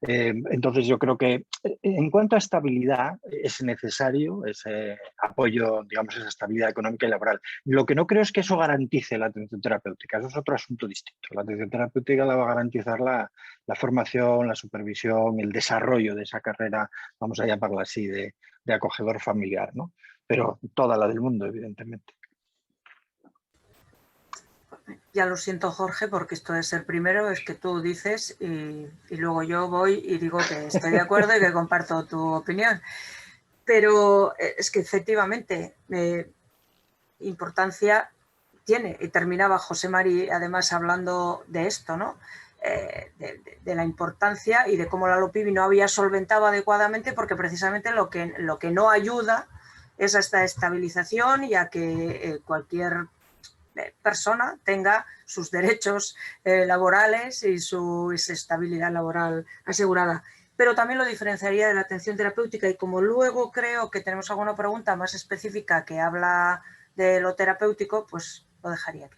Entonces yo creo que en cuanto a estabilidad es necesario ese apoyo, digamos, esa estabilidad económica y laboral. Lo que no creo es que eso garantice la atención terapéutica, eso es otro asunto distinto. La atención terapéutica la va a garantizar la formación, la supervisión, el desarrollo de esa carrera, vamos a llamarla así, de acogedor familiar, ¿no? Pero toda la del mundo, evidentemente. Ya lo siento, Jorge, porque esto de ser primero es que tú dices y luego yo voy y digo que estoy de acuerdo y que comparto tu opinión. Pero es que efectivamente importancia tiene, y terminaba José Mari además hablando de esto, ¿no? De la importancia y de cómo la LOPIBI no había solventado adecuadamente, porque precisamente lo que no ayuda es a esta estabilización y a que cualquier persona tenga sus derechos laborales y su estabilidad laboral asegurada. Pero también lo diferenciaría de la atención terapéutica, y como luego creo que tenemos alguna pregunta más específica que habla de lo terapéutico, pues lo dejaría aquí.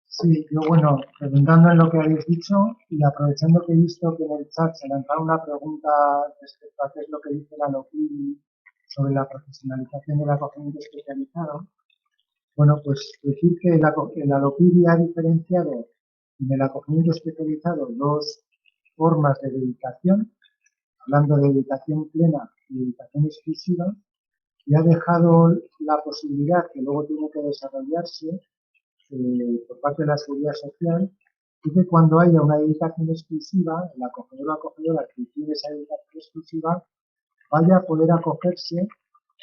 Sí, yo bueno, redundando en lo que habéis dicho y aprovechando que he visto que en el chat se lanzaba una pregunta respecto a qué es lo que dice la LOPIBI sobre la profesionalización del acogimiento especializado, bueno, pues decir que la LOPIBI ha diferenciado en el acogimiento especializado dos formas de dedicación, hablando de dedicación plena y dedicación exclusiva, y ha dejado la posibilidad, que luego tiene que desarrollarse por parte de la Seguridad Social, y que cuando haya una dedicación exclusiva, el acogedor o acogedora que tiene esa dedicación exclusiva vaya a poder acogerse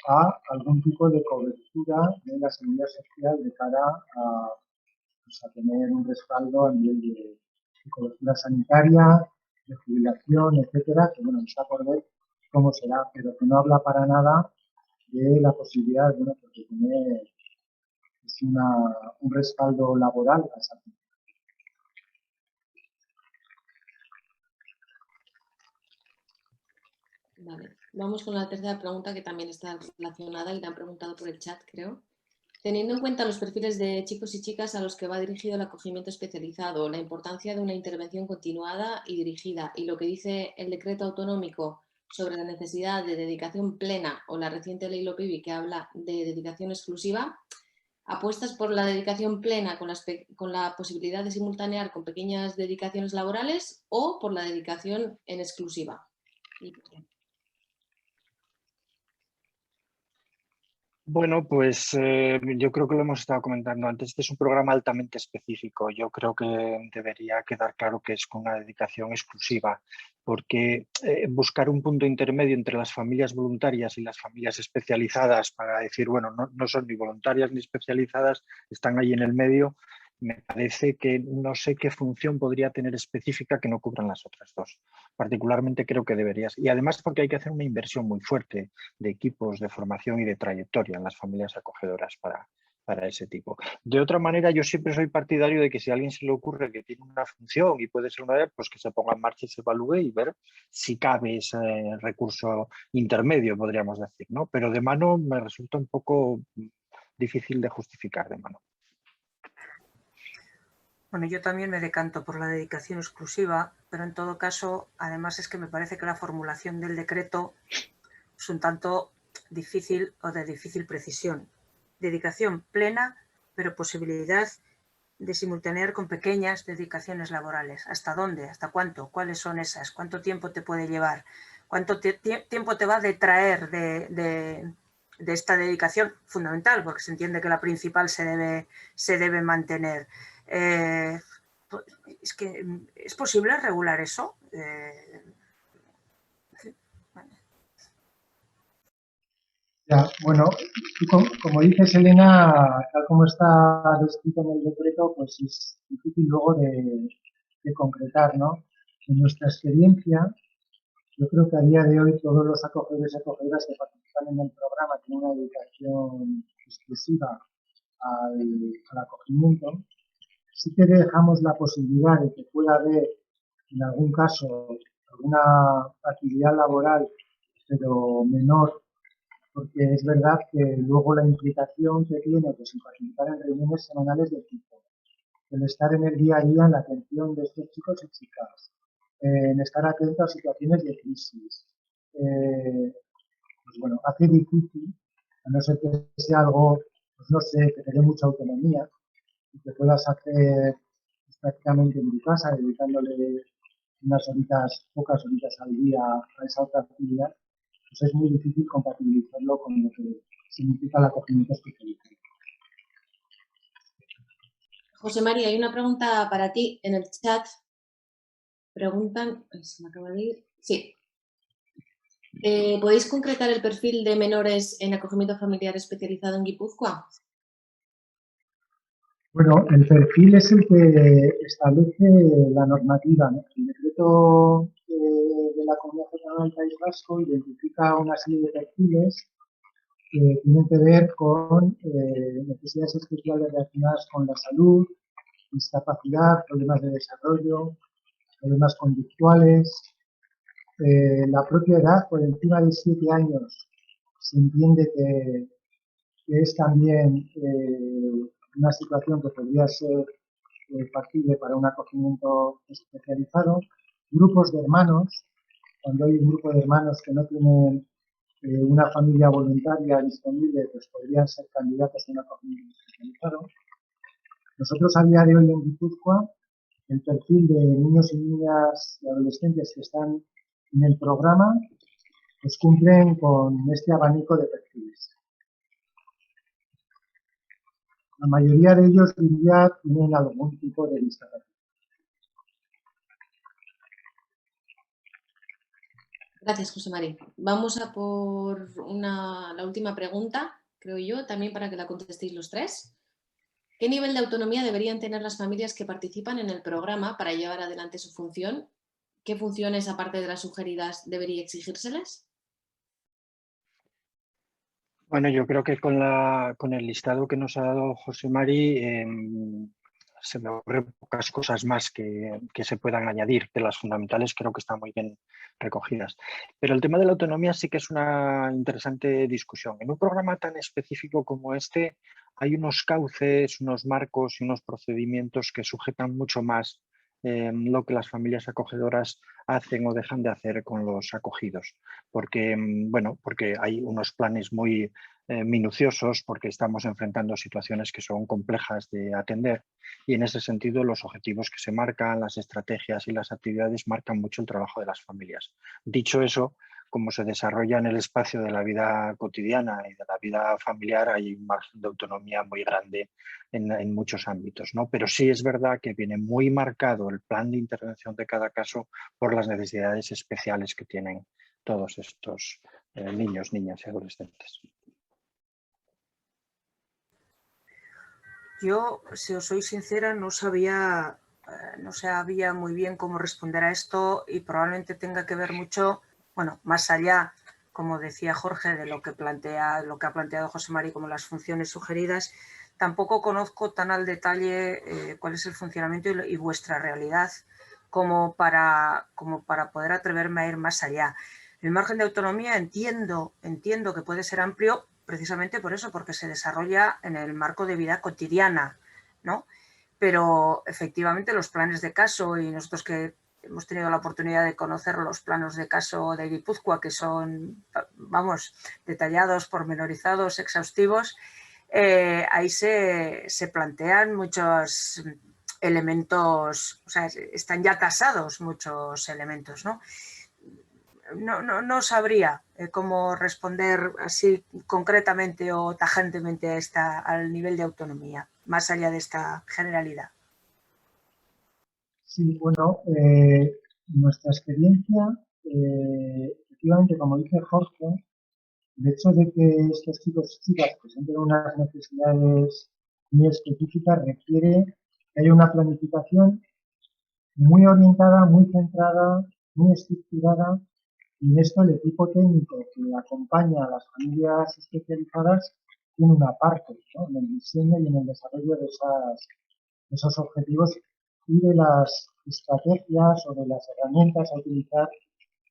a algún tipo de cobertura de la Seguridad Social de cara a, pues, a tener un respaldo a nivel de cobertura sanitaria, de jubilación, etcétera, que bueno, está por ver cómo será, pero que no habla para nada de la posibilidad, bueno, pues, de tener pues, un respaldo laboral a esa persona. Vale, vamos con la tercera pregunta, que también está relacionada y la han preguntado por el chat, creo. Teniendo en cuenta los perfiles de chicos y chicas a los que va dirigido el acogimiento especializado, la importancia de una intervención continuada y dirigida, y lo que dice el decreto autonómico sobre la necesidad de dedicación plena, o la reciente ley LOPIBI que habla de dedicación exclusiva, ¿apuestas por la dedicación plena con la posibilidad de simultanear con pequeñas dedicaciones laborales, o por la dedicación en exclusiva? ¿Y por qué? Bueno, pues yo creo que lo hemos estado comentando antes. Este es un programa altamente específico. Yo creo que debería quedar claro que es con una dedicación exclusiva, porque buscar un punto intermedio entre las familias voluntarias y las familias especializadas para decir, bueno, no son ni voluntarias ni especializadas, están ahí en el medio, me parece que no sé qué función podría tener específica que no cubran las otras dos. Particularmente creo que deberías. Y además porque hay que hacer una inversión muy fuerte de equipos, de formación y de trayectoria en las familias acogedoras para ese tipo. De otra manera, yo siempre soy partidario de que si a alguien se le ocurre que tiene una función y puede ser una de ellas, pues que se ponga en marcha y se evalúe y ver si cabe ese recurso intermedio, podríamos decir, ¿no? Pero de mano me resulta un poco difícil de justificar de mano. Bueno, yo también me decanto por la dedicación exclusiva, pero en todo caso, además es que me parece que la formulación del decreto es un tanto difícil o de difícil precisión. Dedicación plena, pero posibilidad simultanear con pequeñas dedicaciones laborales. ¿Hasta dónde? ¿Hasta cuánto? ¿Cuáles son esas? ¿Cuánto tiempo te puede llevar? ¿Cuánto tiempo te va a detraer de esta dedicación fundamental? Porque se entiende que la principal se debe mantener. Es que ¿es posible regular eso? Ya, bueno, como dices, Elena, tal como está descrito en el decreto, pues es difícil luego de concretar, ¿no? En nuestra experiencia, yo creo que a día de hoy todos los acogedores y acogedoras que participan en el programa tienen una dedicación exclusiva al acogimiento. Sí que dejamos la posibilidad de que pueda haber, en algún caso, alguna actividad laboral, pero menor, porque es verdad que luego la implicación que tiene pues, en participar en reuniones semanales de equipo, el estar en el día a día en la atención de estos chicos y chicas, en estar atento a situaciones de crisis, pues bueno, hace difícil, a no ser que sea algo, pues no sé, que te dé mucha autonomía y que puedas hacer pues, prácticamente en tu casa, dedicándole unas horitas, pocas horitas al día a esa otra actividad, pues es muy difícil compatibilizarlo con lo que significa el acogimiento especializado. José María, hay una pregunta para ti en el chat. Preguntan, se me acaba de ir. Sí. ¿Podéis concretar el perfil de menores en acogimiento familiar especializado en Guipúzcoa? Bueno, el perfil es el que establece la normativa, ¿no? El decreto de la Comunidad Autónoma del País Vasco identifica una serie de perfiles que tienen que ver con necesidades especiales relacionadas con la salud, discapacidad, problemas de desarrollo, problemas conductuales. La propia edad, por encima de 7 años, se entiende que es también una situación que podría ser factible para un acogimiento especializado. Grupos de hermanos, cuando hay un grupo de hermanos que no tienen una familia voluntaria disponible, pues podrían ser candidatos a un acogimiento especializado. Nosotros a día de hoy en Guipúzcoa, el perfil de niños y niñas y adolescentes que están en el programa, pues cumplen con este abanico de perfiles. La mayoría de ellos, diría, tienen algún tipo de discapacidad. Gracias, José María. Vamos a por la última pregunta, creo yo, también para que la contestéis los tres. ¿Qué nivel de autonomía deberían tener las familias que participan en el programa para llevar adelante su función? ¿Qué funciones, aparte de las sugeridas, debería exigírseles? Bueno, yo creo que con el listado que nos ha dado José Mari, se me ocurren pocas cosas más que se puedan añadir. De las fundamentales creo que están muy bien recogidas. Pero el tema de la autonomía sí que es una interesante discusión. En un programa tan específico como este hay unos cauces, unos marcos y unos procedimientos que sujetan mucho más lo que las familias acogedoras hacen o dejan de hacer con los acogidos. Porque, bueno, porque hay unos planes muy minuciosos, porque estamos enfrentando situaciones que son complejas de atender y en ese sentido los objetivos que se marcan, las estrategias y las actividades marcan mucho el trabajo de las familias. Dicho eso, como se desarrolla en el espacio de la vida cotidiana y de la vida familiar, hay un margen de autonomía muy grande en muchos ámbitos, ¿no? Pero sí es verdad que viene muy marcado el plan de intervención de cada caso por las necesidades especiales que tienen todos estos niños, niñas y adolescentes. Yo, si os soy sincera, no sabía muy bien cómo responder a esto y probablemente tenga que ver mucho, bueno, más allá, como decía Jorge, de lo que ha planteado José Mari como las funciones sugeridas. Tampoco conozco tan al detalle cuál es el funcionamiento y vuestra realidad como para poder atreverme a ir más allá. El margen de autonomía entiendo que puede ser amplio, precisamente por eso, porque se desarrolla en el marco de vida cotidiana, ¿no? Pero efectivamente los planes de caso, y nosotros que hemos tenido la oportunidad de conocer los planos de caso de Guipúzcoa, que son, vamos, detallados, pormenorizados, exhaustivos, ahí se plantean muchos elementos, o sea, están ya tasados muchos elementos, ¿no? No sabría cómo responder así concretamente o tajantemente al nivel de autonomía, más allá de esta generalidad. Sí, bueno, nuestra experiencia, efectivamente, como dice Jorge, el hecho de que estos chicos y chicas presenten unas necesidades muy específicas requiere que haya una planificación muy orientada, muy centrada, muy estructurada, y en esto el equipo técnico que acompaña a las familias especializadas tiene una parte, ¿no?, en el diseño y en el desarrollo de esos objetivos y de las estrategias o de las herramientas a utilizar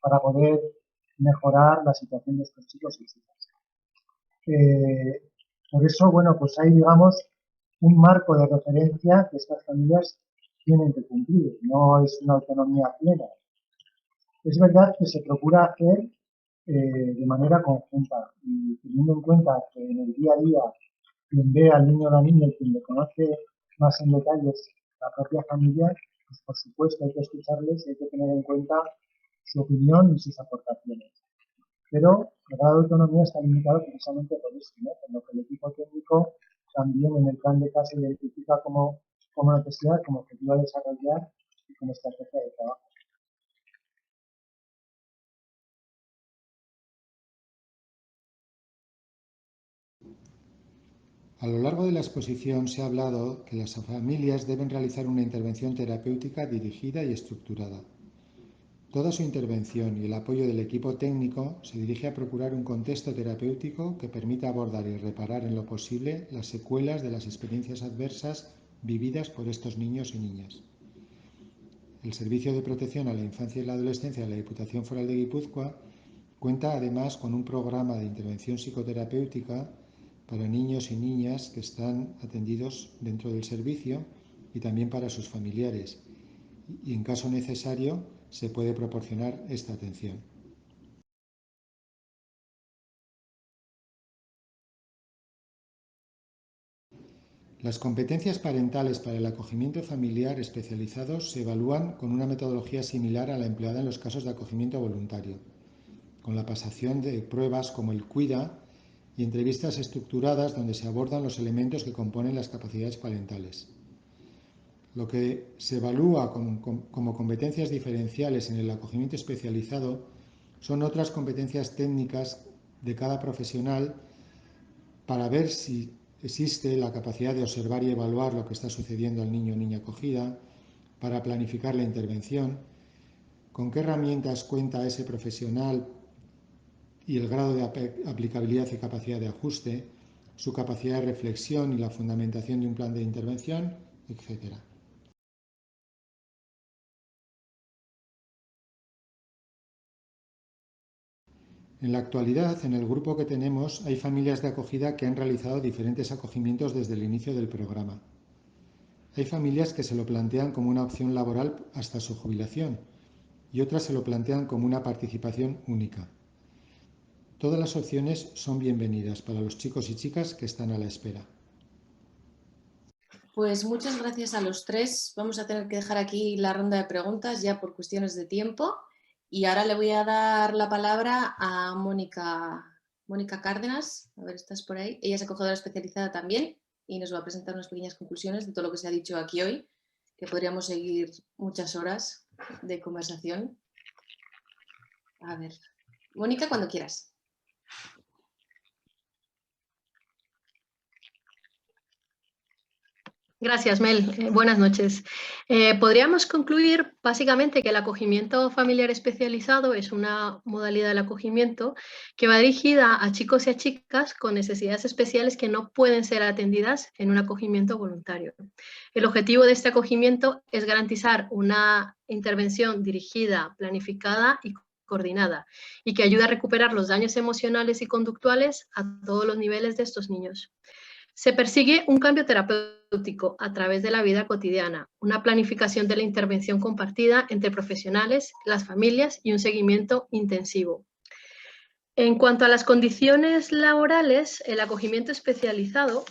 para poder mejorar la situación de estos chicos y chicas. Por eso, bueno, pues hay, digamos, un marco de referencia que estas familias tienen que cumplir, no es una autonomía plena. Es verdad que se procura hacer de manera conjunta y teniendo en cuenta que en el día a día quien ve al niño o la niña y quien le conoce más en detalles la propia familia, pues por supuesto hay que escucharles y hay que tener en cuenta su opinión y sus aportaciones. Pero el grado de autonomía está limitado precisamente por eso, ¿no?, por lo que el equipo técnico también en el plan de caso identifica como necesidad, como objetivo a desarrollar y como estrategia de trabajo. A lo largo de la exposición se ha hablado que las familias deben realizar una intervención terapéutica dirigida y estructurada. Toda su intervención y el apoyo del equipo técnico se dirige a procurar un contexto terapéutico que permita abordar y reparar en lo posible las secuelas de las experiencias adversas vividas por estos niños y niñas. El Servicio de Protección a la Infancia y la Adolescencia de la Diputación Foral de Guipúzcoa cuenta además con un programa de intervención psicoterapéutica para niños y niñas que están atendidos dentro del servicio y también para sus familiares, y en caso necesario se puede proporcionar esta atención. Las competencias parentales para el acogimiento familiar especializados se evalúan con una metodología similar a la empleada en los casos de acogimiento voluntario, con la pasación de pruebas como el CUIDA y entrevistas estructuradas donde se abordan los elementos que componen las capacidades parentales. Lo que se evalúa como competencias diferenciales en el acogimiento especializado son otras competencias técnicas de cada profesional para ver si existe la capacidad de observar y evaluar lo que está sucediendo al niño o niña acogida, para planificar la intervención, con qué herramientas cuenta ese profesional y el grado de aplicabilidad y capacidad de ajuste, su capacidad de reflexión y la fundamentación de un plan de intervención, etc. En la actualidad, en el grupo que tenemos, hay familias de acogida que han realizado diferentes acogimientos desde el inicio del programa. Hay familias que se lo plantean como una opción laboral hasta su jubilación y otras se lo plantean como una participación única. Todas las opciones son bienvenidas para los chicos y chicas que están a la espera. Pues muchas gracias a los tres. Vamos a tener que dejar aquí la ronda de preguntas ya por cuestiones de tiempo. Y ahora le voy a dar la palabra a Mónica Cárdenas. A ver, ¿estás por ahí? Ella es acogedora especializada también y nos va a presentar unas pequeñas conclusiones de todo lo que se ha dicho aquí hoy, que podríamos seguir muchas horas de conversación. A ver, Mónica, cuando quieras. Gracias, Mel. Buenas noches. Podríamos concluir básicamente que el acogimiento familiar especializado es una modalidad del acogimiento que va dirigida a chicos y a chicas con necesidades especiales que no pueden ser atendidas en un acogimiento voluntario. El objetivo de este acogimiento es garantizar una intervención dirigida, planificada y coordinada y que ayude a recuperar los daños emocionales y conductuales a todos los niveles de estos niños. Se persigue un cambio terapéutico a través de la vida cotidiana, una planificación de la intervención compartida entre profesionales, las familias y un seguimiento intensivo. En cuanto a las condiciones laborales, el acogimiento especializado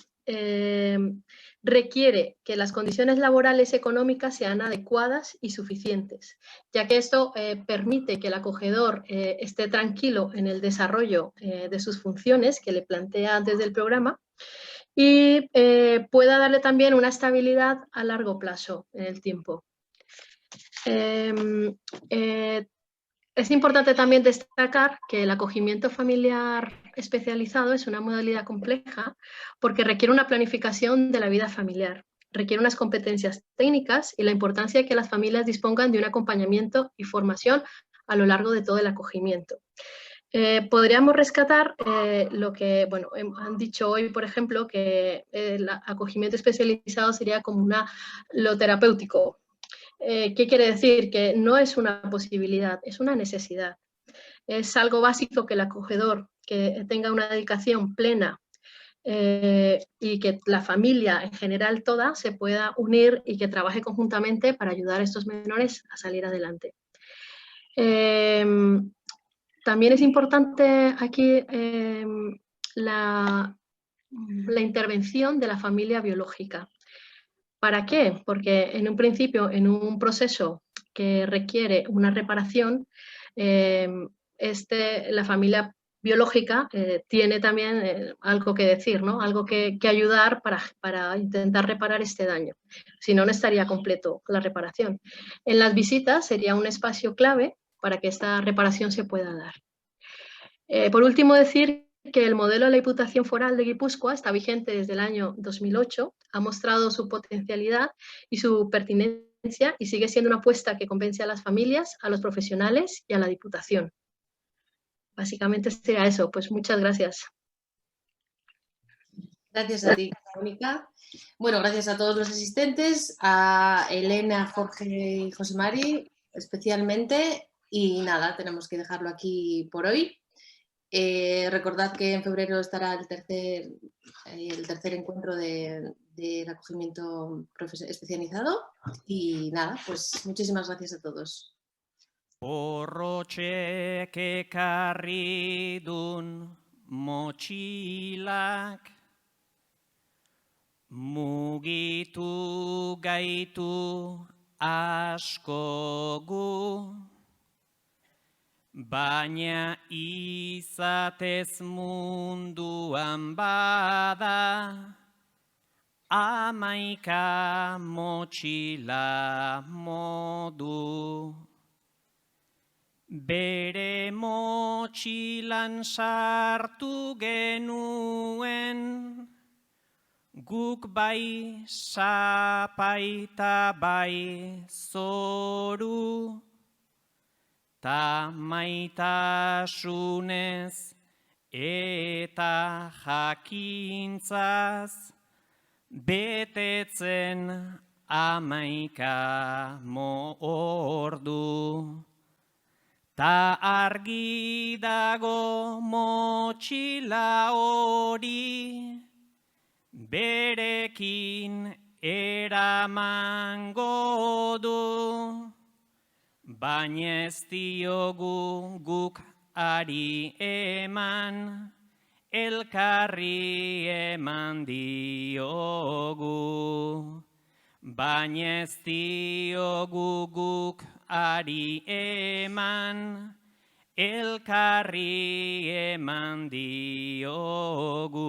requiere que las condiciones laborales económicas sean adecuadas y suficientes, ya que esto permite que el acogedor esté tranquilo en el desarrollo de sus funciones que le plantea desde el programa y pueda darle también una estabilidad a largo plazo en el tiempo. Es importante también destacar que el acogimiento familiar especializado es una modalidad compleja porque requiere una planificación de la vida familiar, requiere unas competencias técnicas y la importancia de que las familias dispongan de un acompañamiento y formación a lo largo de todo el acogimiento. Podríamos rescatar lo que han dicho hoy, por ejemplo, que el acogimiento especializado sería como lo terapéutico. ¿Qué quiere decir? Que no es una posibilidad, es una necesidad. Es algo básico que el acogedor que tenga una dedicación plena y que la familia en general toda se pueda unir y que trabaje conjuntamente para ayudar a estos menores a salir adelante. También es importante aquí la intervención de la familia biológica. ¿Para qué? Porque en un principio, en un proceso que requiere una reparación, la familia biológica tiene también algo que decir, ¿no? Algo que ayudar para intentar reparar este daño. Si no, no estaría completo la reparación. En las visitas sería un espacio clave para que esta reparación se pueda dar. Por último, decir que el modelo de la Diputación Foral de Guipúzcoa está vigente desde el año 2008, ha mostrado su potencialidad y su pertinencia y sigue siendo una apuesta que convence a las familias, a los profesionales y a la Diputación. Básicamente sería eso. Pues muchas gracias. Gracias a ti, Mónica. Bueno, gracias a todos los asistentes, a Elena, Jorge y José Mari especialmente. Y nada, tenemos que dejarlo aquí por hoy. Recordad que en febrero estará el tercer encuentro del acogimiento especializado. Y nada, pues muchísimas gracias a todos. Porrotxek ekarri dun motxilak, mugitu gaitu asko gu, baina izatez munduan bada, 11 motxila modu. Bere motxilan sartu genuen, guk bai sapaita bai zoru, ta maitasunez eta jakintzaz, betetzen 11 ordu. Ta argi dago motxila hori, berekin eramango du, baina ez diogu guk ari eman, elkarri eman diogu. Baina ez diogu guk ari eman, elkarri eman diogu.